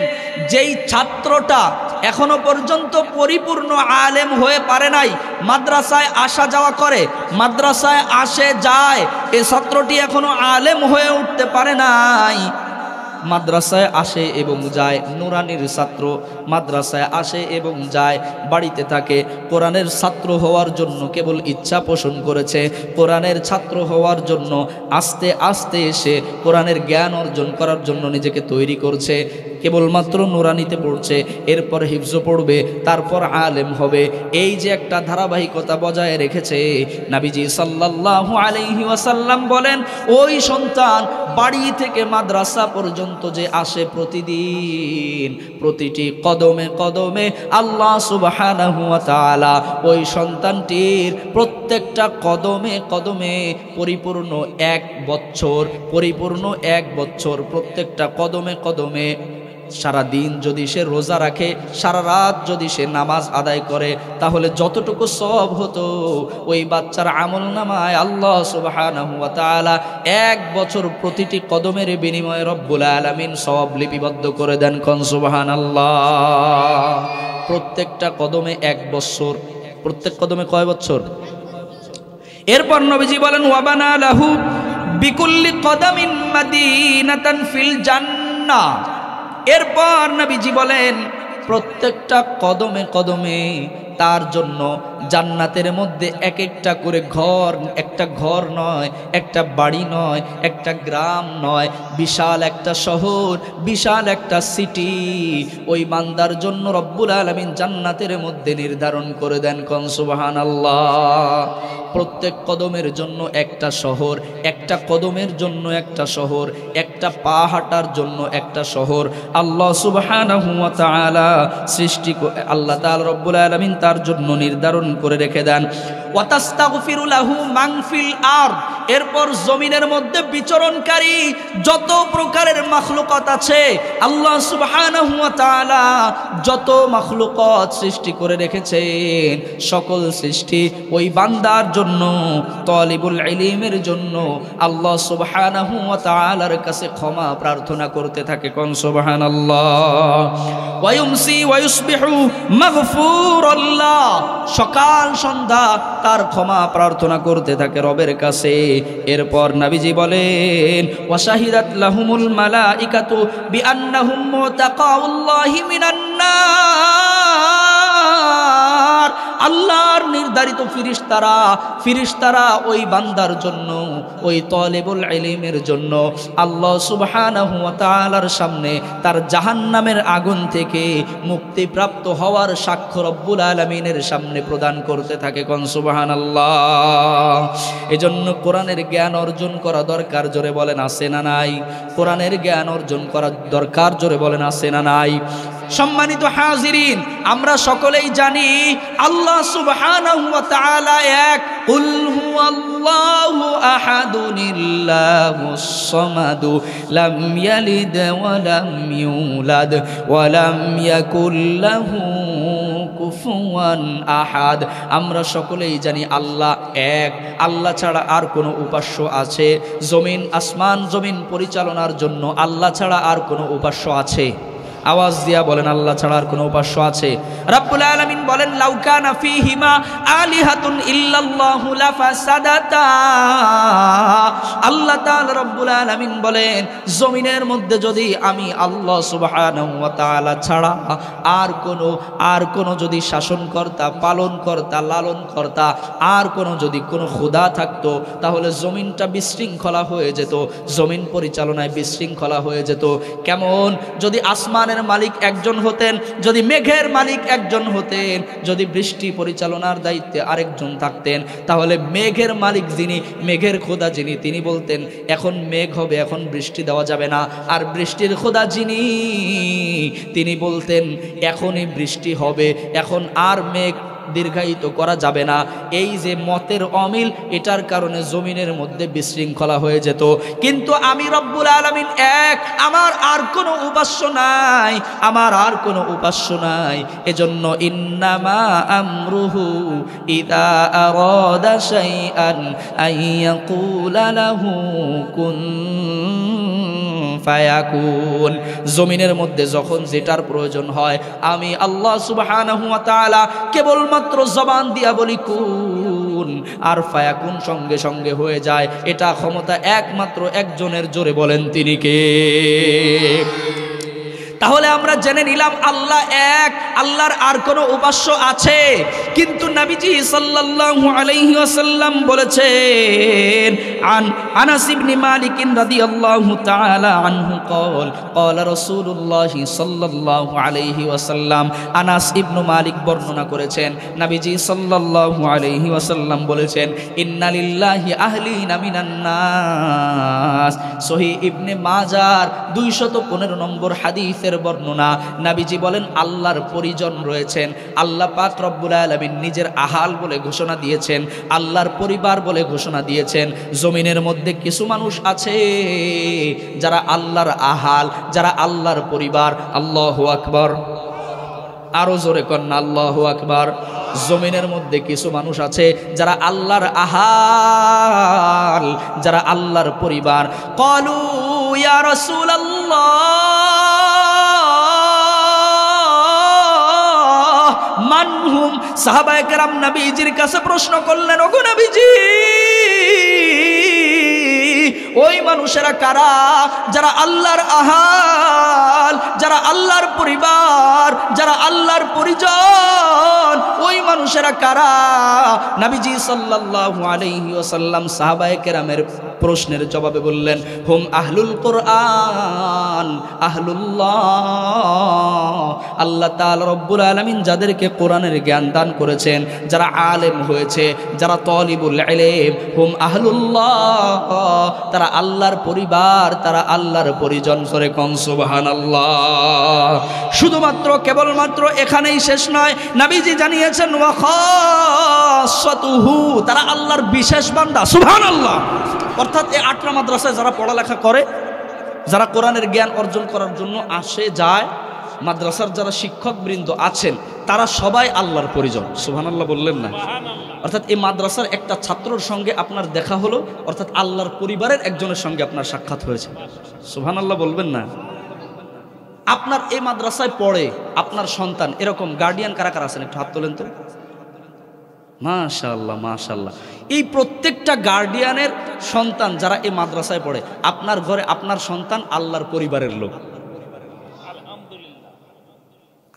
যেই ছাত্রটা এখনো পর্যন্ত পরিপূর্ণ আলেম হয়ে পারে নাই, মাদ্রাসায় আসা যাওয়া করে, মাদ্রাসায় আসে যায়, এই ছাত্রটি এখনো আলেম হয়ে উঠতে পারে নাই। মাদ্রাসায় আসে এবং যায়, নুরানির ছাত্র মাদ্রাসায় আসে এবং যায়, বাড়িতে থাকে, কোরআনের ছাত্র হওয়ার জন্য কেবল ইচ্ছা পোষণ করেছে, কোরআনের ছাত্র হওয়ার জন্য আস্তে আস্তে এসে কোরআনের জ্ঞান অর্জন করার জন্য নিজেকে তৈরি করছে, কেবলমাত্র নুরানিতে পড়ছে, এরপর হিফজ পড়বে, তারপর আলেম হবে। এই যে একটা ধারাবাহিকতা বজায় রেখেছে নবীজি সাল্লাল্লাহু আলাইহি ওয়াসাল্লাম বলেন, ওই সন্তান বাড়ি থেকে মাদ্রাসা পর্যন্ত যে আসে প্রতিদিন, প্রতিটি কদমে কদমে আল্লাহ সুবহানাহু ওয়া তাআলা ওই সন্তানটির প্রত্যেকটা কদমে কদমে পরিপূর্ণ 1 বছর, পরিপূর্ণ 1 বছর, প্রত্যেকটা কদমে কদমে সারা দিন যদি সে রোজা রাখে, সারা রাত যদি সে নামাজ আদায় করে, তাহলে যতটুকু সওয়াব হতো ওই বাচ্চার আমলনামায় আল্লাহ সুবহানাহু ওয়া তাআলা 1 বছর প্রতিটি কদমের বিনিময়ে রব্বুল আলামিন সওয়াব লিপিবদ্ধ করে দেন। কোন সুবহানাল্লাহ। প্রত্যেকটা কদমে 1 বছর, প্রত্যেক কদমে কয় বছর? এরপর নবীজি বলেন, ওয়াবানা লাহু বিকুল্লি কদামিন মাদিনাতান ফিল জান্নাহ। এরপর নবীজি বলেন, প্রত্যেকটা কদমে কদমে তার জন্য জান্নাতের মধ্যে এক একটা করে ঘর, একটা ঘর নয়, একটা বাড়ি নয়, একটা গ্রাম নয়, বিশাল একটা শহর, বিশাল একটা সিটি ওই বান্দার জন্য রব্বুল আলামিন জান্নাতের মধ্যে নির্ধারণ করে দেন। কোন সুবহানাল্লাহ। প্রত্যেক কদমের জন্য একটা শহর, একটা কদমের জন্য একটা শহর, একটা পা হাঁটার জন্য একটা শহর আল্লাহ সুবহানাহু ওয়া তাআলা সৃষ্টি, আল্লাহ তাআলা রব্বুল আলামিন তার জন্য নির্ধারণ করে রেখে দেন। ওয়াতাস্তাগফিরু লাহু মান ফিল আরদ, এরপর জমিনের মধ্যে বিচরণকারী যত প্রকারের মাখলুকাত আছে, আল্লাহ সুবহানাহু ওয়া তাআলা যত মাখলুকাত সৃষ্টি করে রেখেছেন, সকল সৃষ্টি ওই বান্দার জন্য, তালিবুল ইলমের জন্য আল্লাহ সুবহানাহু ওয়া তাআলার কাছে ক্ষমা প্রার্থনা করতে থাকে। কোন সুবহানাল্লাহ। ওয়া ইউমসি ওয়া ইউসবিহু মাগফুরাল্লাহ, সকাল সন্ধ্যা তার ক্ষমা প্রার্থনা করতে থাকে রবের কাছে। এরপর নবীজি বলেন ওয়া শাহিদাত লাহুমুল মালাইকাতু বিআন্নাহুম মুতাকাউল্লাহি মিনান নার, আল্লাহর নির্ধারিত ফিরিশতারা ওই বান্দার জন্য, ওই তালিবুল ইলমের জন্য আল্লাহ সুবহানাহু ওয়া তাআলার সামনে তার জাহান্নামের আগুন থেকে মুক্তিপ্রাপ্ত হওয়ার সাক্ষ্য রব্বুল আলামিনের সামনে প্রদান করতে থাকে। কোন সুবহানাল্লাহ। এজন্য কোরআনের জ্ঞান অর্জন করা দরকার, জোরে বলেন আছে না নাই? কোরআনের জ্ঞান অর্জন করা দরকার, জোরে বলেন আছে না নাই? সম্মানিত হাজিরিন, আমরা সকলেই জানি আল্লাহ সুবহানাহু ওয়া তাআলা এক। কুল হুয়াল্লাহু আহাদুনিল্লাহুস সামাদু লাম ইয়ালিদ ওয়া লাম ইউলাদ ওয়া লাম ইয়াকুল লাহু কুফুয়ান আহাদ। আমরা সকলেই জানি আল্লাহ এক, আল্লাহ ছাড়া আর কোনো উপাস্য আছে? জমিন আসমান জমিন পরিচালনার জন্য আল্লাহ ছাড়া আর কোনো উপাস্য আছে? আওয়াজ দিয়া বলেন, আল্লাহ ছাড়া আর কোনো উপাস্য আছে? রব্বুল আলামিন বলেন লাউ কানা ফীহিমা আলিহাতুন ইল্লাল্লাহু লাফাসাদাতা। আল্লাহ তাআলা রব্বুল আলামিন বলেন জমিনের মধ্যে যদি আমি আল্লাহ সুবহানাহু ওয়া তাআলা ছাড়া আর কোনো যদি শাসনকর্তা, পালনকর্তা, লালনকর্তা আর যদি কোনো খোদা থাকতো, তাহলে জমিনটা বিশৃঙ্খলা হয়ে যেত, জমিন পরিচালনায় বিশৃঙ্খলা হয়ে যেত। কেমন? যদি আসমান মালিক একজন হতেন, যদি মেঘের মালিক একজন হতেন, যদি বৃষ্টি পরিচালনার দায়িত্বে আরেকজন থাকতেন, তাহলে মেঘের মালিক যিনি, মেঘের খোদা যিনি, তিনি বলতেন এখন মেঘ হবে, এখন বৃষ্টি দেওয়া যাবে না। আর বৃষ্টির খোদা যিনি, তিনি বলতেন এখনই বৃষ্টি হবে, এখন আর মেঘ দীর্ঘায়িত করা যাবে না। এই যে মতের অমিল, এটার কারণে জমিনের মধ্যে বিশৃঙ্খলা হয়ে যেত। কিন্তু আমি রব্বুল আলামিন এক, আমার আর কোনো উপাস্য নাই, আমার আর কোনো উপাস্য নাই। এজন্য ইন্নামা আমরুহু ইযা আরাদা শাইআন আইয়াকুলা লাহু কুন ফায়াকুন। জমিনের মধ্যে যখন যেটার প্রয়োজন হয়, আমি আল্লাহ সুবহানাহু ওয়া তাআলা কেবলমাত্র জবান দিয়া বলি কুন, আর ফায়াকুন সঙ্গে সঙ্গে হয়ে যায়। এটা ক্ষমতা একমাত্র একজনের, জোরে বলেন তিনি কে? তাহলে আমরা জেনে নিলাম আল্লাহ এক, আল্লাহর আর কোনো উপাস্য আছে। কিন্তু নবীজি সাল্লাল্লাহু আলাইহি ওয়াসাল্লাম বলেছেন আনাস ইবনে মালিক রাদিয়াল্লাহু তাআলা আনহু ক্বালা রাসূলুল্লাহ সাল্লাল্লাহু আলাইহি ওয়াসাল্লাম, আনাস ইবনে মালিক বর্ণনা করেছেন নবীজি সাল্লাল্লাহু আলাইহি ওয়াসাল্লাম বলেছেন ইন্না লিল্লাহি আহলিনা মিনান নাস। সহিহ ইবনে মাজার 215 নম্বর হাদিসে বর্ণনা। নবীজি বলেন আল্লাহর পরিজন রয়েছেন, আল্লাহ পাক রব্বুল আলামিন নিজের আহাল বলে ঘোষণা দিয়েছেন, আল্লাহর পরিবার বলে ঘোষণা দিয়েছেন। জমিনের মধ্যে কিছু মানুষ আছে যারা আল্লাহর আহাল, যারা আল্লাহর পরিবার। আল্লাহু আকবার, আরো জোরে কন্যা আল্লাহু আকবার। জমিনের মধ্যে কিছু মানুষ আছে যারা আল্লাহর আহাল, যারা আল্লাহর পরিবার। ক্বালু ইয়া রাসূলুল্লাহ মানহুম। সাহাবায়ে কেরাম নবীজির কাছে প্রশ্ন করলেন, ওগো নবীজি ওই মানুষেরা কারা যারা আল্লাহর আহাল, যারা আল্লাহর পরিবার, যারা আল্লাহর পরিজন, ওই মানুষেরা কারা? নবীজি সাল্লাল্লাহু আলাইহি ওয়াসাল্লাম সাহাবায়ে কেরামের প্রশ্নের জবাবে বললেন হুম আহলুল কোরআন আহলুল্লাহ। আল্লাহ তাআলা রব্বুল আলামিন যাদেরকে কোরআনের জ্ঞান দান করেছেন, যারা আলেম হয়েছে, যারা তালিবুল ইলম, হুম আহলুল্লাহ, তারা আল্লাহর পরিবার, তারা আল্লাহর পরিজন। করে কোন সুবহানাল্লাহ। শুধুমাত্র কেবলমাত্র এখানেই শেষ নয়, নবীজি জানিয়েছেন ওয়া খাসাতুহু, তারা আল্লাহর বিশেষ বান্দা। সুবহানাল্লাহ। অর্থাৎ এই 8টা মাদ্রাসায় যারা পড়ালেখা করে, যারা কোরআনের জ্ঞান অর্জন করার জন্য আসে যায়, মাদ্রাসার যারা শিক্ষকবৃন্দ আছেন তারা সবাই আল্লাহর পরিজন। সুবহানাল্লাহ বললেন না? অর্থাৎ এই মাদ্রাসার একটা ছাত্রর সঙ্গে আপনার দেখা হলো, অর্থাৎ আল্লাহর পরিবারের একজনের সঙ্গে আপনার সাক্ষাৎ হয়েছে। সুবহানাল্লাহ বলবেন না? আপনার এই মাদ্রাসায় পড়ে আপনার সন্তান, এরকম গার্ডিয়ান কারা কারা আছেন? একটু হাত তোলেন তো। মাশাআল্লাহ, মাশাআল্লাহ। এই প্রত্যেকটা গার্ডিয়ানের সন্তান যারা এই মাদ্রাসায় পড়ে, আপনার ঘরে আপনার সন্তান আল্লাহর পরিবারের লোক।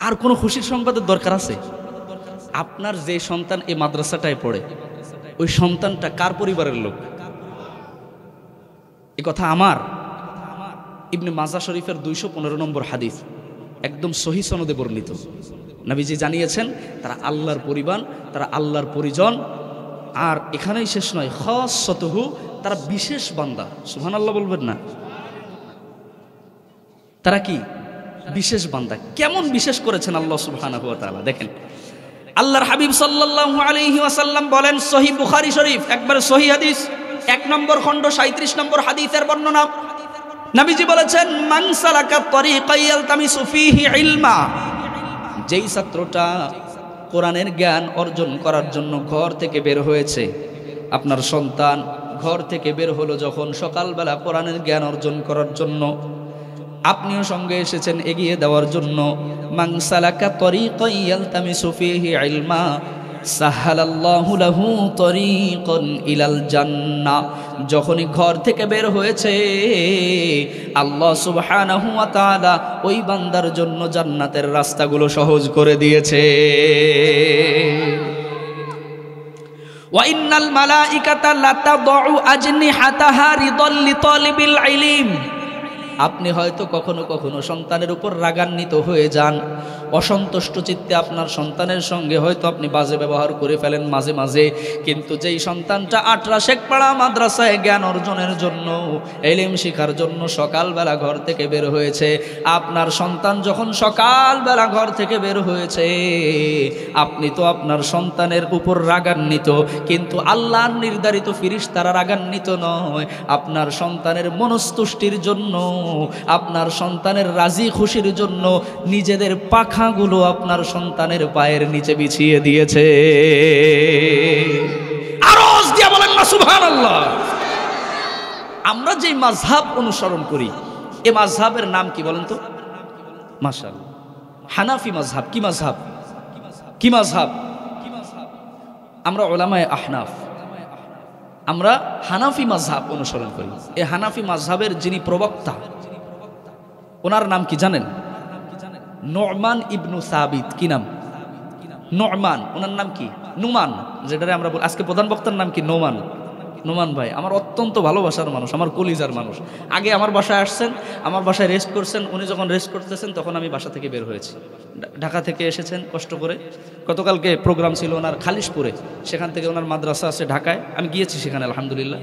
আর কোনো খুশির সংবাদের দরকার আছে? আপনার যে সন্তান এই মাদ্রাসাটায় পড়ে, ওই সন্তানটা কার পরিবারের লোক? এই কথা আমার ইবনে মাজাহ শরীফের 215 নম্বর হাদিস, একদম সহিহ সনদে বর্ণিত। নবীজি জানিয়েছেন তারা আল্লাহর পরিবার, তারা আল্লাহর পরিজন। আর এখানেই শেষ নয়, খাসাতুহু, তারা বিশেষ বান্দা। সুবহানাল্লাহ বলবেন না? তারা কি বিশেষ বান্দা? কেমন বিশেষ করেছেন আল্লাহ সুবহানাহু ওয়া তাআলা? দেখেন, আল্লাহর হাবিব সাল্লাল্লাহু আলাইহি ওয়াসাল্লাম বলেন, সহিহ বুখারী শরীফ, একবার সহিহ হাদিস, 1 নম্বর খণ্ড 37 নম্বর হাদিসের বর্ণনা। নবীজি বলেছেন, মান সালাকা তরিকান ইয়ালতামিসু ফীহি ইলমা, যেই ছাত্রটা কোরআনের জ্ঞান অর্জন করার জন্য ঘর থেকে বের হয়েছে, আপনার সন্তান ঘর থেকে বের হলো যখন সকালবেলা কোরআনের জ্ঞান অর্জন করার জন্য, আপনিও সঙ্গে এসেছেন এগিয়ে দেওয়ার জন্য। মান সালাকা তরিকান ইয়ালতামিসু ফীহি ইলমা সাহালাল্লাহু লাহু তরিকান ইলাল জান্নাহ, যখনই ঘর থেকে বের হয়েছে আল্লাহ সুবহানাহু ওয়া তাআলা ওই বান্দার জন্য জান্নাতের রাস্তাগুলো সহজ করে দিয়েছে। ওয়া ইন্নাল মালাইকাতা লাতাদউ আজনিহাতাহা রিদাল লিতালিবিল ইলম, আপনি হয়তো কখনো কখনো সন্তানের উপর রাগান্বিত হয়ে যান, অসন্তুষ্ট চিত্তে আপনার সন্তানের সঙ্গে হয়তো আপনি বাজে ব্যবহার করে ফেলেন মাঝে মাঝে। কিন্তু যেই সন্তানটা আটরা শেখপাড়া মাদ্রাসায় জ্ঞান অর্জনের জন্য, ইলম শিখার জন্য সকালবেলা ঘর থেকে বের হয়েছে, আপনার সন্তান যখন সকালবেলা ঘর থেকে বের হয়েছে, আপনি তো আপনার সন্তানের উপর রাগান্বিত, কিন্তু আল্লাহর নির্ধারিত ফেরেশতারা রাগান্বিত নয়। আপনার সন্তানের মনস্তুষ্টির জন্য, আপনার সন্তানের রাজি খুশির জন্য নিজেদের পাখাগুলো আপনার সন্তানের পায়ের নিচে বিছিয়ে দিয়েছে। আরজ দিয়া বলেন না সুবহানাল্লাহ। আমরা যে মাযহাব অনুসরণ করি, এ মাযহাবের নাম কি বলেন তো? মাশাআল্লাহ, হানাফি মাযহাব। কি মাযহাব? কি মাযহাব? আমরা উলামায়ে আহনাফ, আমরা হানাফি মাযহাব অনুসরণ করি। এই হানাফি মাযহাবের যিনি প্রবক্তা, ওনার নাম কি জানেন? নু'মান ইবনু সাবিত। কি নাম? নু'মান। ওনার নাম কি? নুমান, যেটারে আমরা বলি। আজকে প্রধান বক্তার নাম কি? নোমান। নোমান ভাই আমার অত্যন্ত ভালোবাসার মানুষ, আমার কলিজার মানুষ। আগে আমার বাসায় আসছেন, আমার বাসায় রেস্ট করছেন। উনি যখন রেস্ট করতেছেন তখন আমি বাসা থেকে বের হয়েছি। ঢাকা থেকে এসেছেন কষ্ট করে। গতকালকে প্রোগ্রাম ছিল ওনার খালিশপুরে, সেখান থেকে ওনার মাদ্রাসা আছে ঢাকায়, আমি গিয়েছি সেখানে। আলহামদুলিল্লাহ,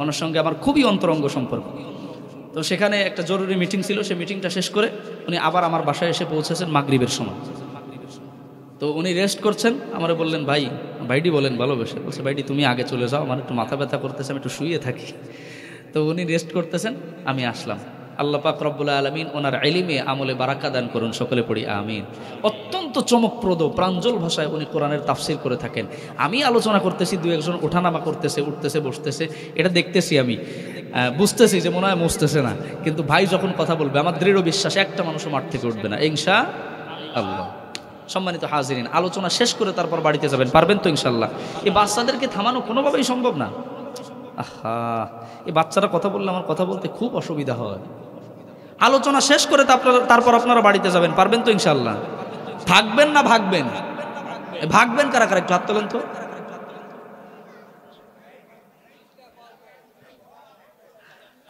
ওনার সঙ্গে আমার খুবই অন্তরঙ্গ সম্পর্ক। তো সেখানে একটা জরুরি মিটিং ছিল, সেই মিটিংটা শেষ করে উনি আবার আমার বাসায় এসে পৌঁছেছেন মাগরিবের সময়। তো উনি রেস্ট করছেন, আমারে বললেন, ভাইডি বলেন ভালোবেসে, বলছে ভাইডি তুমি আগে চলে যাও, আমার একটু মাথা ব্যথা করতেছে, আমি একটু শুয়ে থাকি। তো উনি রেস্ট করতেছেন, আমি আসলাম। আল্লাহ পাক রব্বুল আলামিন ওনার ইলমে আমলে বারাকা দান করুন, সকলে পড়ি আমিন। অত্যন্ত চমকপ্রদ প্রাঞ্জল ভাষায় উনি কোরআনের তাফসীর করে থাকেন। আমি আলোচনা করতেছি, দু একজন ওঠানামা করতেছে, উঠতেছে, বসতেছে, এটা দেখতেছি আমি, বুঝতেছি যে মনে হয় মুছতেছে না। কিন্তু ভাই যখন কথা বলবে, আমার দৃঢ় বিশ্বাস একটা মানুষও মাঠ থেকে উঠবে না ইনশাআল্লাহ। সম্মানিত হাজিরিন, আলোচনা শেষ করে তারপর বাড়িতে যাবেন, পারবেন তো ইনশাল্লাহ? এই বাচ্চাদেরকে থামানো কোনোভাবেই সম্ভব না। আহা, এই বাচ্চারা কথা বললে আমার কথা বলতে খুব অসুবিধা হয়। আলোচনা শেষ করে তারপর আপনারা বাড়িতে যাবেন, পারবেন তো ইনশাল্লাহ? থাকবেন না ভাগবেন? ভাগবেন কারা কারা? একটু হাত তোলেন তো।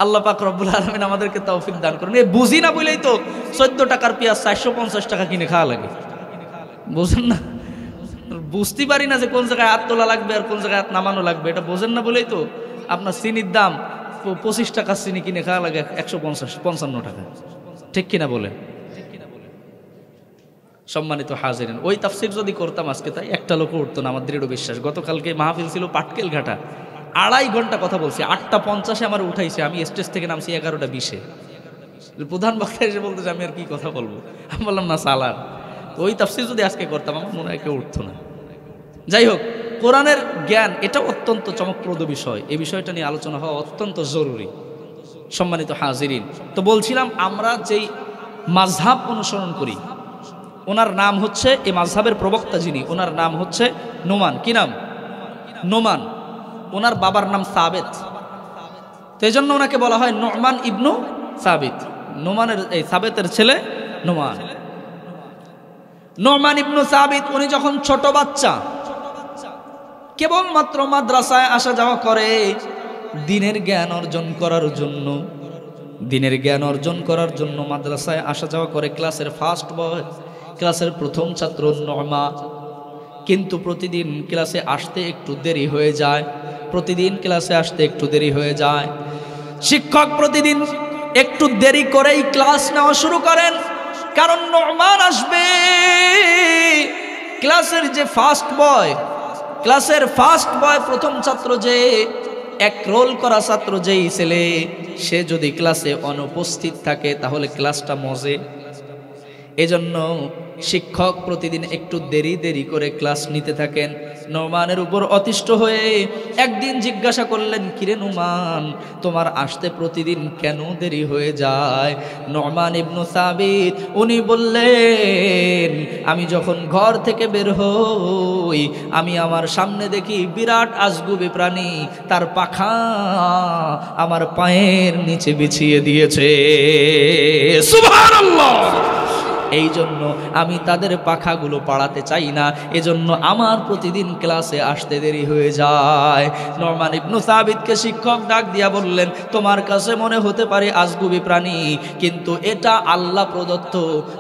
আল্লাহ পাক রব্বুল আলামিন আমাদেরকে তৌফিক দান করুন। এই বুঝি না বলেই তো 14 টাকার পেঁয়াজ 450 টাকা কিনে খাওয়া লাগে, বুঝেন না? বুঝতে পারি না যে কোন জায়গায় হাত তোলা লাগবে আর কোন জায়গায় হাত নামানো লাগবে, এটা বোঝেন না বলেই তো আপনার চিনির দাম 25 টাকা চিনি কিনে খাওয়া লাগে 155 টাকা, ঠিক কিনা বলেন? সম্মানিত হাজিরিন, ওই তাফসির যদি করতাম আজকে তাই একটা লোক উঠতো না, আমার দৃঢ় বিশ্বাস। গতকালকে মাহফিল ছিল পাটকেল ঘাটা, 2.5 ঘন্টা কথা বলছি, 8:50 আমার উঠাইছে, আমি স্টেজ থেকে নামছি 11:20। প্রধান বক্তা এসে বলতেছে আমি আর কি কথা বলবো, আমি বললাম না সালার। ওই তাফসির যদি আজকে করতাম আমার মনে হয় কেউ উঠতো না। যাই হোক, কোরআনের জ্ঞান এটা অত্যন্ত চমকপ্রদ বিষয়, এই বিষয়টা নিয়ে আলোচনা হওয়া অত্যন্ত জরুরি। সম্মানিত হাজিরিন, তো বলছিলাম আমরা যেই মাযহাব অনুসরণ করি ওনার নাম হচ্ছে, এই মাযহাবের প্রবক্তা যিনি ওনার নাম হচ্ছে নোমান। কি নাম? নোমান। ওনার বাবার নাম সাবিত, তো এই জন্য ওনাকে বলা হয় নোমান ইবনু সাবিত। নোমানের এই সাবিতের ছেলে নোমান। নোমান ইবনু সাবিত উনি যখন ছোট বাচ্চা, কেবলমাত্র মাদ্রাসায় আসা যাওয়া করে দিনের জ্ঞান অর্জন করার জন্য, দিনের জ্ঞান অর্জন করার জন্য মাদ্রাসায় আসা যাওয়া করে। ক্লাসের ফার্স্ট বয়, ক্লাসের প্রথম ছাত্র নোমান। কিন্তু প্রতিদিন ক্লাসে আসতে একটু দেরি হয়ে যায়, প্রতিদিন ক্লাসে আসতে একটু দেরি হয়ে যায়। শিক্ষক প্রতিদিন একটু দেরি করেই ক্লাস নেওয়া শুরু করেন, কারণ নোমান আসবে। ক্লাসের যে ফার্স্ট বয়, ক্লাসের ফার্স্ট বয় প্রথম ছাত্র, যে এক রোল করা ছাত্র যেই ছেলে, সে যদি ক্লাসে অনুপস্থিত থাকে তাহলে ক্লাসটা মজে। এজন্য শিক্ষক প্রতিদিন একটু দেরি দেরি করে ক্লাস নিতে থাকেন। নোমানের উপর অতিষ্ঠ হয়ে একদিন জিজ্ঞাসা করলেন, কিরে নোমান, তোমার আসতে প্রতিদিন কেন দেরি হয়ে যায়? নোমান ইবনু সাবিত উনি বললেন, আমি যখন ঘর থেকে বের হই আমি আমার সামনে দেখি বিরাট আজগুবি প্রাণী তার পাখা আমার পায়ের নিচে বিছিয়ে দিয়েছে। সুবহানাল্লাহ। এই জন্য আমি তাদের পাখাগুলো পাড়াতে চাই না, এজন্য আমার প্রতিদিন ক্লাসে আসতে দেরি হয়ে যায়। নোমান ইবনু সাবিতকে শিক্ষক ডাক দিয়া বললেন, তোমার কাছে মনে হতে পারে আজগুবি প্রাণী, কিন্তু এটা আল্লাহ প্রদত্ত,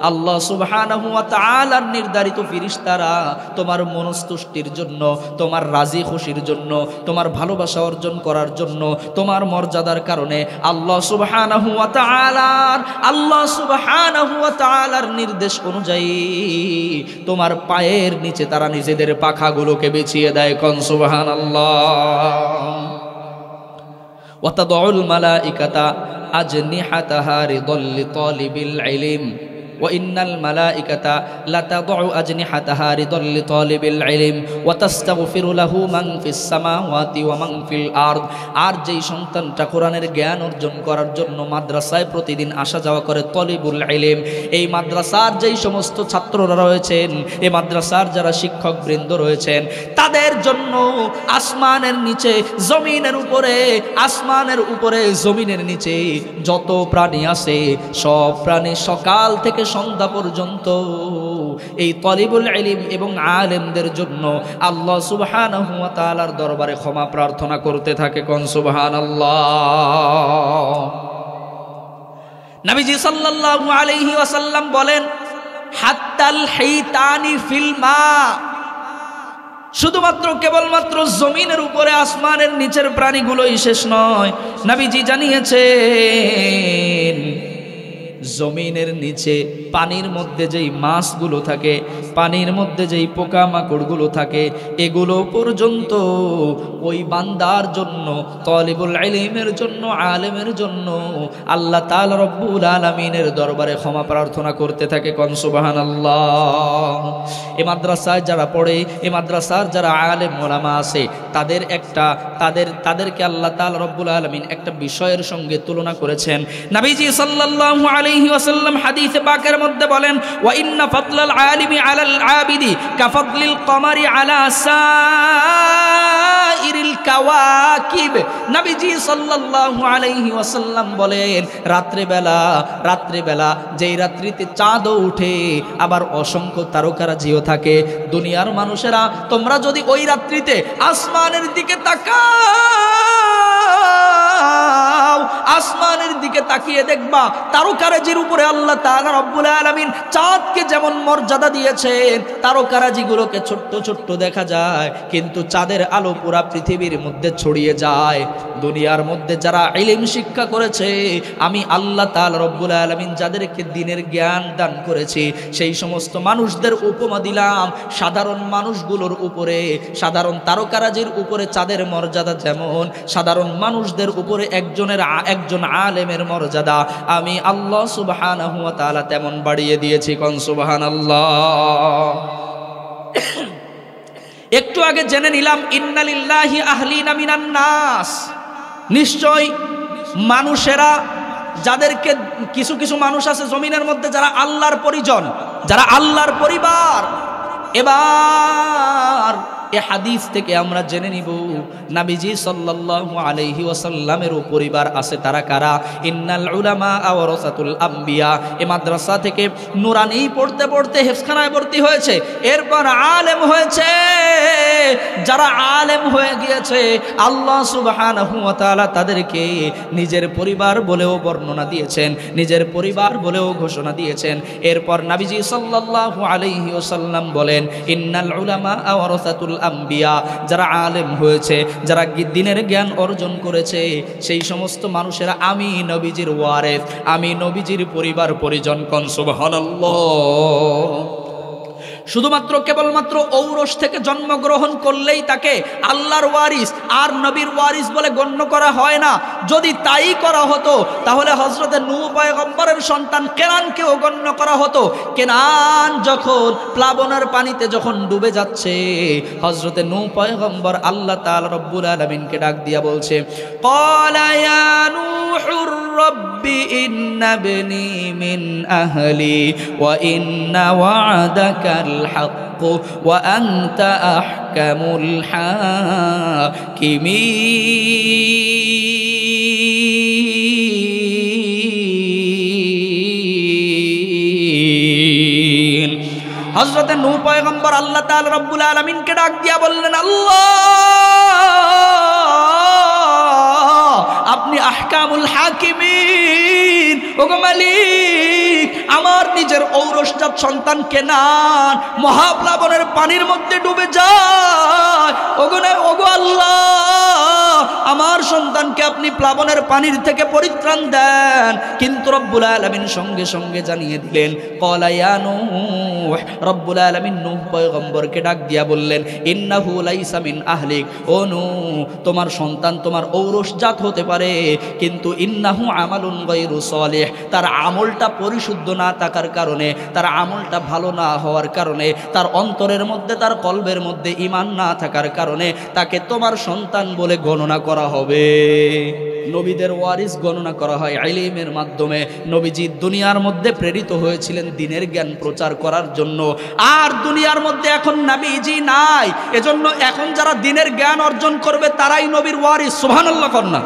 আল্লাহ সুবহানাহু ওয়া তাআলার নির্ধারিত ফেরেশতারা তোমার মনস্তুষ্টির জন্য, তোমার রাজি খুশির জন্য, তোমার ভালোবাসা অর্জন করার জন্য, তোমার মর্যাদার কারণে আল্লাহ সুবহানাহু ওয়া তাআলার নির্দেশ অনুযায়ী তোমার পায়ের নিচে তারা নিজেদের পাখাগুলোকে বিছিয়ে দেয়। কোন সুবহানাল্লাহ। ওয়া তাদউল মালাইকাতা আজনিহাতাহা রিদাল লিতালিবিল ইলম ওয়া ইন্নাল মালাইকাতা লাতাদউ আজনিহাতাহা রিদাল লিতালিবিল ইলম ওয়া তাস্তাগফিরু লাহু মান ফিস সামাওয়াতি ওয়া মান ফিল আরদ। আর যেই সন্তানটা কোরআনের জ্ঞান অর্জন করার জন্য মাদ্রাসায় প্রতিদিন আসা যাওয়া করে, তলিবুল ইলম, এই মাদ্রাসার যেই সমস্ত ছাত্ররা রয়েছেন, এই মাদ্রাসার যারা শিক্ষক বৃন্দ রয়েছেন, তাদের জন্য আসমানের নিচে, জমিনের উপরে, আসমানের উপরে, জমিনের নিচে যত প্রাণী আছে সব প্রাণী সকাল থেকে সন্ধ্যা পর্যন্ত এই তলিবুল ইলম এবং আলেমদের জন্য আল্লাহ সুবহানাহু ওয়া তাআলার দরবারে ক্ষমা প্রার্থনা করতে থাকে। কোন সুবহানাল্লাহ। নবীজি সাল্লাল্লাহু আলাইহি ওয়াসাল্লাম বলেন, হাত্তাল হাইতানি ফিল মা, শুধুমাত্র কেবলমাত্র জমিনের উপরে আসমানের নিচের প্রাণীগুলোই শেষ নয়। নবীজি জানিয়েছেন জমিনের নিচে পানির মধ্যে যেই মাছগুলো থাকে, পানির মধ্যে যেই পোকামাকড়গুলো থাকে, এগুলো পর্যন্ত ওই বান্দার জন্য, তলিবুল ইলমের জন্য, আলেমের জন্য আল্লাহ তাআলা রব্বুল আলামিনের দরবারে ক্ষমা প্রার্থনা করতে থাকে। কোন সুবহানাল্লাহ। এই মাদ্রাসায় যারা পড়ে, এই মাদ্রাসার যারা আলেম ওলামা আছে, তাদেরকে আল্লাহ তাআলা রব্বুল আলামিন একটা বিষয়ের সঙ্গে তুলনা করেছেন। নবীজি সাল্লাল্লাহু আলাইহি ওয়াসাল্লাম হাদিসে পাকের মধ্যে বলেন, ওয়া ইন্না ফাদলাল আলিমি আলাল আবিদি কাফাদলিল কমারি আলা সাইরিল কাওয়াকিব। নবীজি সাল্লাল্লাহু আলাইহি ওয়াসাল্লাম বলেন, রাত্রিবেলা যেই রাত্রিতে চাঁদও উঠে, আবার অসংখ্য তারকারাজিও থাকে, দুনিয়ার মানুষেরা তোমরা যদি ওই রাত্রিতে আসমানের দিকে তাকাও, আসমানের দিকে তাকিয়ে দেখবা তারকারাজির উপরে আল্লাহ তাআলা রব্বুল আলামিন চাঁদকে যেমন মর্যাদা দিয়েছেন, তারকারাজিগুলোকে ছোট্ট ছোট্ট দেখা যায়, কিন্তু চাঁদের আলো পুরা পৃথিবীর মধ্যে ছড়িয়ে যায়। দুনিয়ার মধ্যে যারা ইলম শিক্ষা করেছে, আমি আল্লাহ তাআলা রব্বুল আলামিন যাদেরকে দ্বীনের জ্ঞান দান করেছি, সেই সমস্ত মানুষদের উপমা দিলাম সাধারণ মানুষগুলোর উপরে। সাধারণ তারকারাজির উপরে চাঁদের মর্যাদা যেমন, সাধারণ মানুষদের উপরে একজন আলেমের মর্যাদা আমি আল্লাহ সুবহানাহু ওয়া তাআলা তেমন বাড়িয়ে দিয়েছি। কোন সুবহানাল্লাহ। একটু আগে জেনে নিলাম ইন্নালিল্লাহি আহলিনা মিনান নাস, নিশ্চয় মানুষেরা যাদেরকে কিছু কিছু মানুষ আছে জমিনের মধ্যে যারা আল্লাহর পরিজন, যারা আল্লাহর পরিবার। এবার এ হাদিস থেকে আমরা জেনে নিব নবীজি সাল্লাল্লাহু আলাইহি ওয়াসাল্লামের পরিবার আছে তারা কারা। ইন্নাল উলামা ওয়ারাসাতুল আম্বিয়া, এ মাদ্রাসা থেকে নুরানি পড়তে পড়তে হেফজখানায় ভর্তি হয়েছে, এরপর আলেম হয়েছে। যারা আলেম হয়ে গিয়েছে আল্লাহ সুবহানাহু ওয়া তাআলা তাদেরকে নিজের পরিবার বলেও বর্ণনা দিয়েছেন, নিজের পরিবার বলেও ঘোষণা দিয়েছেন। এরপর নবীজি সাল্লাল্লাহু আলাইহি ওয়াসাল্লাম বলেন ইন্নাল উলামা ওয়ারাসাতুল আম্বিয়া, যারা আলেম হয়েছে, যারা দ্বীনের জ্ঞান অর্জন করেছে, সেই সমস্ত মানুষেরা আমি নবীজির ওয়ারিস, আমি নবীজির পরিবার পরিজন। কোন সুবহানাল্লাহ। শুধুমাত্র কেবলমাত্র ঔরস থেকে জন্মগ্রহণ করলেই তাকে আল্লাহর ওয়ারিস আর নবীর ওয়ারিস বলে গণ্য করা হয় না। যদি তাই করা হতো তাহলে হযরতে নূহ পয়গম্বরের সন্তান কেনানকেও গণ্য করা হতো। কেনান যখন প্লাবনের পানিতে যখন ডুবে যাচ্ছে, হযরতে নূহ পয়গম্বর আল্লাহ তাআলা রব্বুল আলামিনকে ডাক দিয়া বলছে, ক্বালা ইয়া নূহুর রব্বি ইন্না ইবনি মিন আহলি ওয়া ইন্না ওয়া'দাকাল الحق وأنت أحكم الحاكمين। হযরত নূহ পয়গম্বর আল্লাহ তাআলা রব্বুল আলামিনকে ডাক দিয়া বললেন, আল্লাহ আপনি আহকামুল হাকিমিন, ওগো মালিক আমার নিজের ঔরসজাত সন্তান কেনান মহাপ্লাবনের পানির মধ্যে ডুবে যায়। ওগো আল্লাহ আমার সন্তানকে আপনি প্লাবনের পানির থেকে পরিত্রাণ দেন। কিন্তু রব্বুল আলামিন সঙ্গে সঙ্গে জানিয়ে দিলেন, ক্বালা ইয়া নূহ, রব্বুল আলামিন নূহ পয়গম্বরকে ডাক দিয়া বললেন, ইন্নাহু লাইসা মিন আহলিক, ও নূহ তোমার সন্তান তোমার ঔরসজাত হতে পারে, কিন্তু ইন্নাহু আমালুন গায়রু সালিহ, তার আমলটা পরিশুদ্ধ না থাকার কারণে, তার আমলটা ভালো না হওয়ার কারণে, তার অন্তরের মধ্যে তার কলবের মধ্যে ঈমান না থাকার কারণে তাকে তোমার সন্তান বলে গণনা করা হবে। নবীদের ওয়ারিস গণনা করা হয় ইলমের মাধ্যমে। নবীজি দুনিয়ার মধ্যে প্রেরিত হয়েছিলেন দ্বীনের জ্ঞান প্রচার করার জন্য, আর দুনিয়ার মধ্যে এখন নবীজি নাই, এজন্য এখন যারা দ্বীনের জ্ঞান অর্জন করবে তারাই নবীর ওয়ারিস। সুবহানাল্লাহ কন্যা।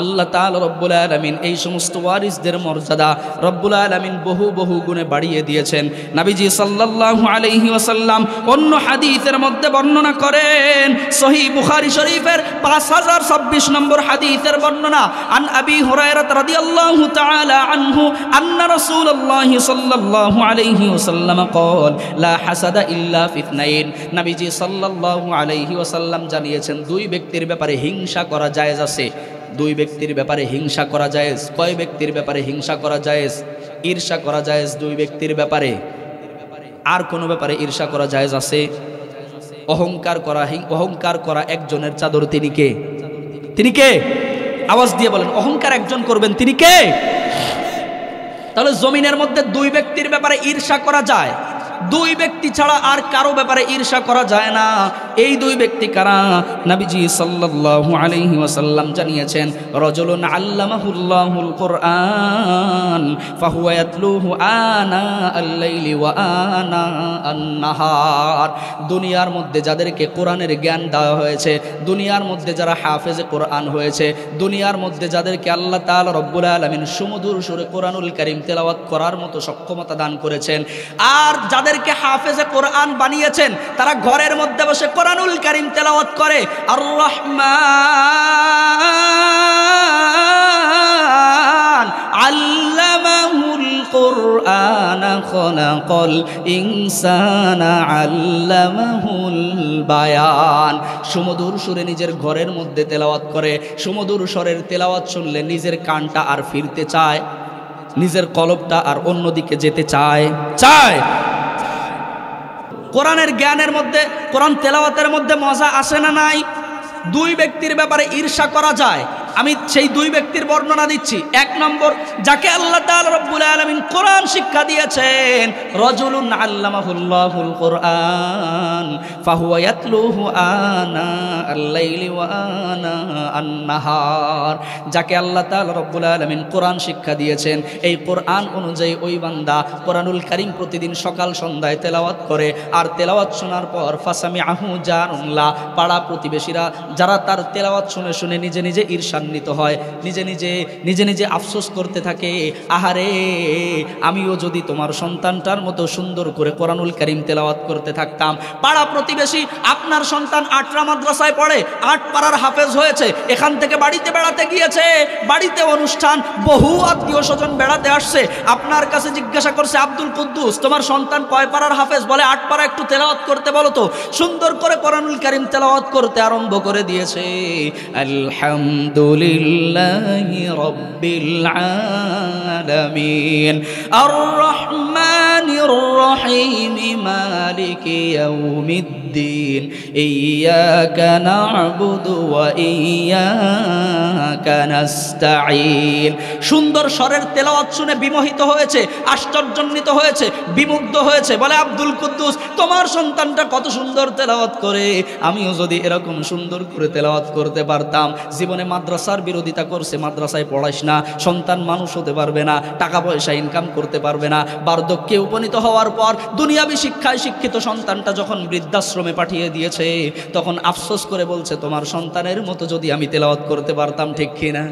আল্লাহ তাআলা রব্বুল আলামিন এই সমস্ত ওয়ারিসদের মর্যাদা রব্বুল আলামিন বহু বহু গুণে বাড়িয়ে দিয়েছেন। নবীজি সাল্লাল্লাহু আলাইহি ওয়াসাল্লাম অন্য হাদিসের মধ্যে বর্ণনা করেন, সহিহ বুখারী শরীফের 5026 নম্বর হাদিসের বর্ণনা, আন আবি হুরায়রা রাদিয়াল্লাহু তাআলা আনহু আন্না রাসূলুল্লাহি সাল্লাল্লাহু আলাইহি ওয়াসাল্লাম قال لا حسد ইল্লা ফি ইথনাইন। নবীজি সাল্লাল্লাহু আলাইহি ওয়াসাল্লাম জানিয়েছেন দুই ব্যক্তির ব্যাপারে হিংসা করা জায়েজ আছে। দুই ব্যক্তির ব্যাপারে হিংসা করা জায়েজ। কয় ব্যক্তির ব্যাপারে হিংসা করা জায়েজ? ঈর্ষা করা জায়েজ দুই ব্যক্তির ব্যাপারে। আর কোন ব্যাপারে ঈর্ষা করা জায়েজ আছে? অহংকার করা একজনের চাদর, তিনি কে? তিনি কে? আওয়াজ দিয়ে বলেন, অহংকার একজন করবেন, তিনি কে? তাহলে জমিনের মধ্যে দুই ব্যক্তির ব্যাপারে ঈর্ষা করা যায়, দুই ব্যক্তি ছাড়া আর কারো ব্যাপারে ঈর্ষা করা যায় না। এই দুই ব্যক্তি কারা? নবীজি সাল্লাল্লাহু আলাইহি ওয়াসাল্লাম জানিয়েছেন, রাজুলুন আল্লামাহুল্লাহুল কুরআন ফাহুয়া ইয়াতলুহু আনা আল-লাইলি ওয়া আনা আন-নাহার। দুনিয়ার মধ্যে যাদেরকে কোরআনের জ্ঞান দেওয়া হয়েছে, দুনিয়ার মধ্যে যারা হাফেজে কোরআন হয়েছে, দুনিয়ার মধ্যে যাদেরকে আল্লাহ তাআলা রব্বুল আলামিন সুমধুর সুরে কোরআনুল কারীম তেলাওয়াত করার মতো সক্ষমতা দান করেছেন, আর যাদেরকে হাফেজে কোরআন বানিয়েছেন তারা ঘরের মধ্যে বসে কোরআনুল কারীম তেলাওয়াত করে। আর রহমান খলাকাল ইনসানা আল্লামাহুল বায়ান। সুমধুর সুরে নিজের ঘরের মধ্যে তেলাওয়াত করে, সুমধুর স্বরের তেলাওয়াত শুনলে নিজের কানটা আর ফিরতে চায়, নিজের কলবটা আর অন্যদিকে যেতে চায়। কোরআনের জ্ঞানের মধ্যে, কোরআন তেলাওয়াতের মধ্যে মজা আসে না নাই? দুই ব্যক্তির ব্যাপারে ঈর্ষা করা যায়, আমি সেই দুই ব্যক্তির বর্ণনা দিচ্ছি। এক নম্বর, যাকে আল্লাহ তাআলা রব্বুল আলামিন কোরআন শিক্ষা দিয়েছেন, রাজুলুন আল্লামাহুল্লাহুল কোরআন ফাহুয়া ইয়াতলুহু আনা আল-লাইলি ওয়া আনা আন-নাহার। যাকে আল্লাহ তাআলা রব্বুল আলামিন কোরআন শিক্ষা দিয়েছেন, এই কোরআন অনুযায়ী ওই বান্দা কোরআনুল কারীম প্রতিদিন সকাল সন্ধ্যায় তেলাওয়াত করে, আর তেলাওয়াত শোনার পর ফাসামিআহু জারুল্লাহ, পাড়া প্রতিবেশীরা যারা তার তেলাওয়াত শুনে শুনে নিজে নিজে ঈর্ষান্বিত হয়, নিজে নিজে আফসোস করতে থাকে, আহারে আমিও যদি তোমার সন্তানটার মতো সুন্দর করে কোরআনুল কারীম তেলাওয়াত করতে থাকতাম। পাড়া প্রতিবেশী, আপনার সন্তান 8টা মাদ্রাসায় পড়ে, 8 পাড়ার হাফেজ হয়েছে, এখান থেকে বাড়িতে বেড়াতে গিয়েছে, বাড়িতে অনুষ্ঠান, বহু আত্মীয় স্বজন বেড়াতে আসছে, আপনার কাছে জিজ্ঞাসা করছে, আব্দুল কুদ্দুস তোমার সন্তান কয় পাড়ার হাফেজ? বলে 8 পাড়া, একটু তেলাওয়াত করতে বলো তো। সুন্দর করে কোরআনুল কারীম তেলাওয়াত করতে আরম্ভ করে দিয়েছে। আলহামদুলিল্লাহি রাব্বিল আলামিন আর রহমানির রহিম মালিকি ইয়াউমিদ্দিন ইয়্যাকা না'বুদু ওয়া ইয়্যাকা নাস্তাঈন। সুন্দর স্বরের তেলাওয়াত শুনে বিমোহিত হয়েছে, আশ্চর্যান্বিত হয়েছে, বিমুগ্ধ হয়েছে। বলে আব্দুল কুদ্দুস তোমার সন্তানটা কত সুন্দর তেলাওয়াত করে, আমিও যদি এরকম সুন্দর করে তেলাওয়াত করতে পারতাম। জীবনে মাদ্রাসার বিরোধিতা করছে, মাদ্রাসায় পড়াইস না, সন্তান মানুষ হতে পারবে না, টাকা পয়সা ইনকাম করতে পারবে না। বার্ধক্যে উপনীত হওয়ার পর দুনিয়াবি শিক্ষায় শিক্ষিত সন্তানটা যখন বৃদ্ধাশ্রমে পাঠিয়ে দিয়েছে, তখন আফসোস করে বলছে তোমার সন্তানের মতো যদি আমি তেলাওয়াত করতে পারতাম। ঠিক কিনা?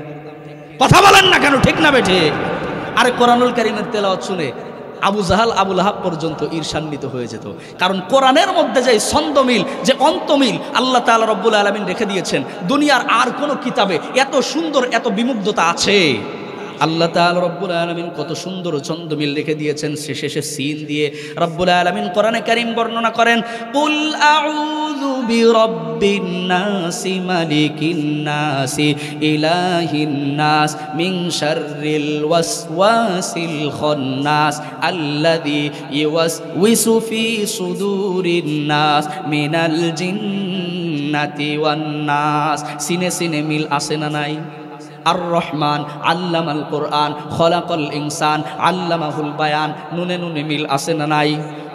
কথা বলেন না কেন, ঠিক না বেঠে? আরে কোরআনুল কারীমের তেলাওয়াত শুনে আবু জাহাল, আবু লাহাব পর্যন্ত ঈর্ষান্বিত হয়ে যেত। কারণ কোরআনের মধ্যে যে ছন্দমিল, যে অন্তমিল আল্লাহ তাআলা রব্বুল আলামিন রেখে দিয়েছেন, দুনিয়ার আর কোনো কিতাবে এত সুন্দর, এত বিমুগ্ধতা আছে? আল্লাহ তাআলা রব্বুল আলামিন কত সুন্দর ছন্দমিল রেখে দিয়েছেন, শেষে সিন দিয়ে রব্বুল আলামিন কোরআনে কারীম বর্ণনা করেন, কুল আউযু বিরাব্বিন নাসি মালিকিন নাসি ইলাহিন নাস মিন শাররিল ওয়াসওয়াসিল খান্নাস আল্লাযী ইউওয়াসওয়িসু ফি সুদুরিন নাস মিনাল জিন্নাতি ওয়ান নাস। সিনে সিনে মিল আসে না নাই? আর রহমান আল্লামাল কোরআন খলাকাল ইনসান আল্লামাহুল বায়ান, নুনে নুনে মিল আসে না নাই?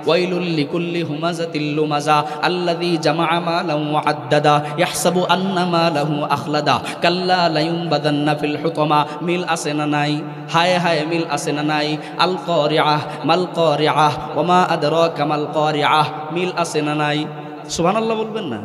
ওয়াইলুল লিকুল্লি হুমাযাতিল লুমাযা আল্লাযী জামাআ মালান ওয়া আদ্দাদা ইয়াহসাবু আন্না মালাহু আখলাদা কাল্লা লা ইউনবাদান্না ফিল হুতামা। মিল আসে না নাই? হায় হায় মিল আসে না নাই? আল কারিআহ মাল কারিআহ ওয়া মা আদরাকা মাল কারিআহ, মিল আসে না নাই? সুবহানাল্লাহ বলবেন না?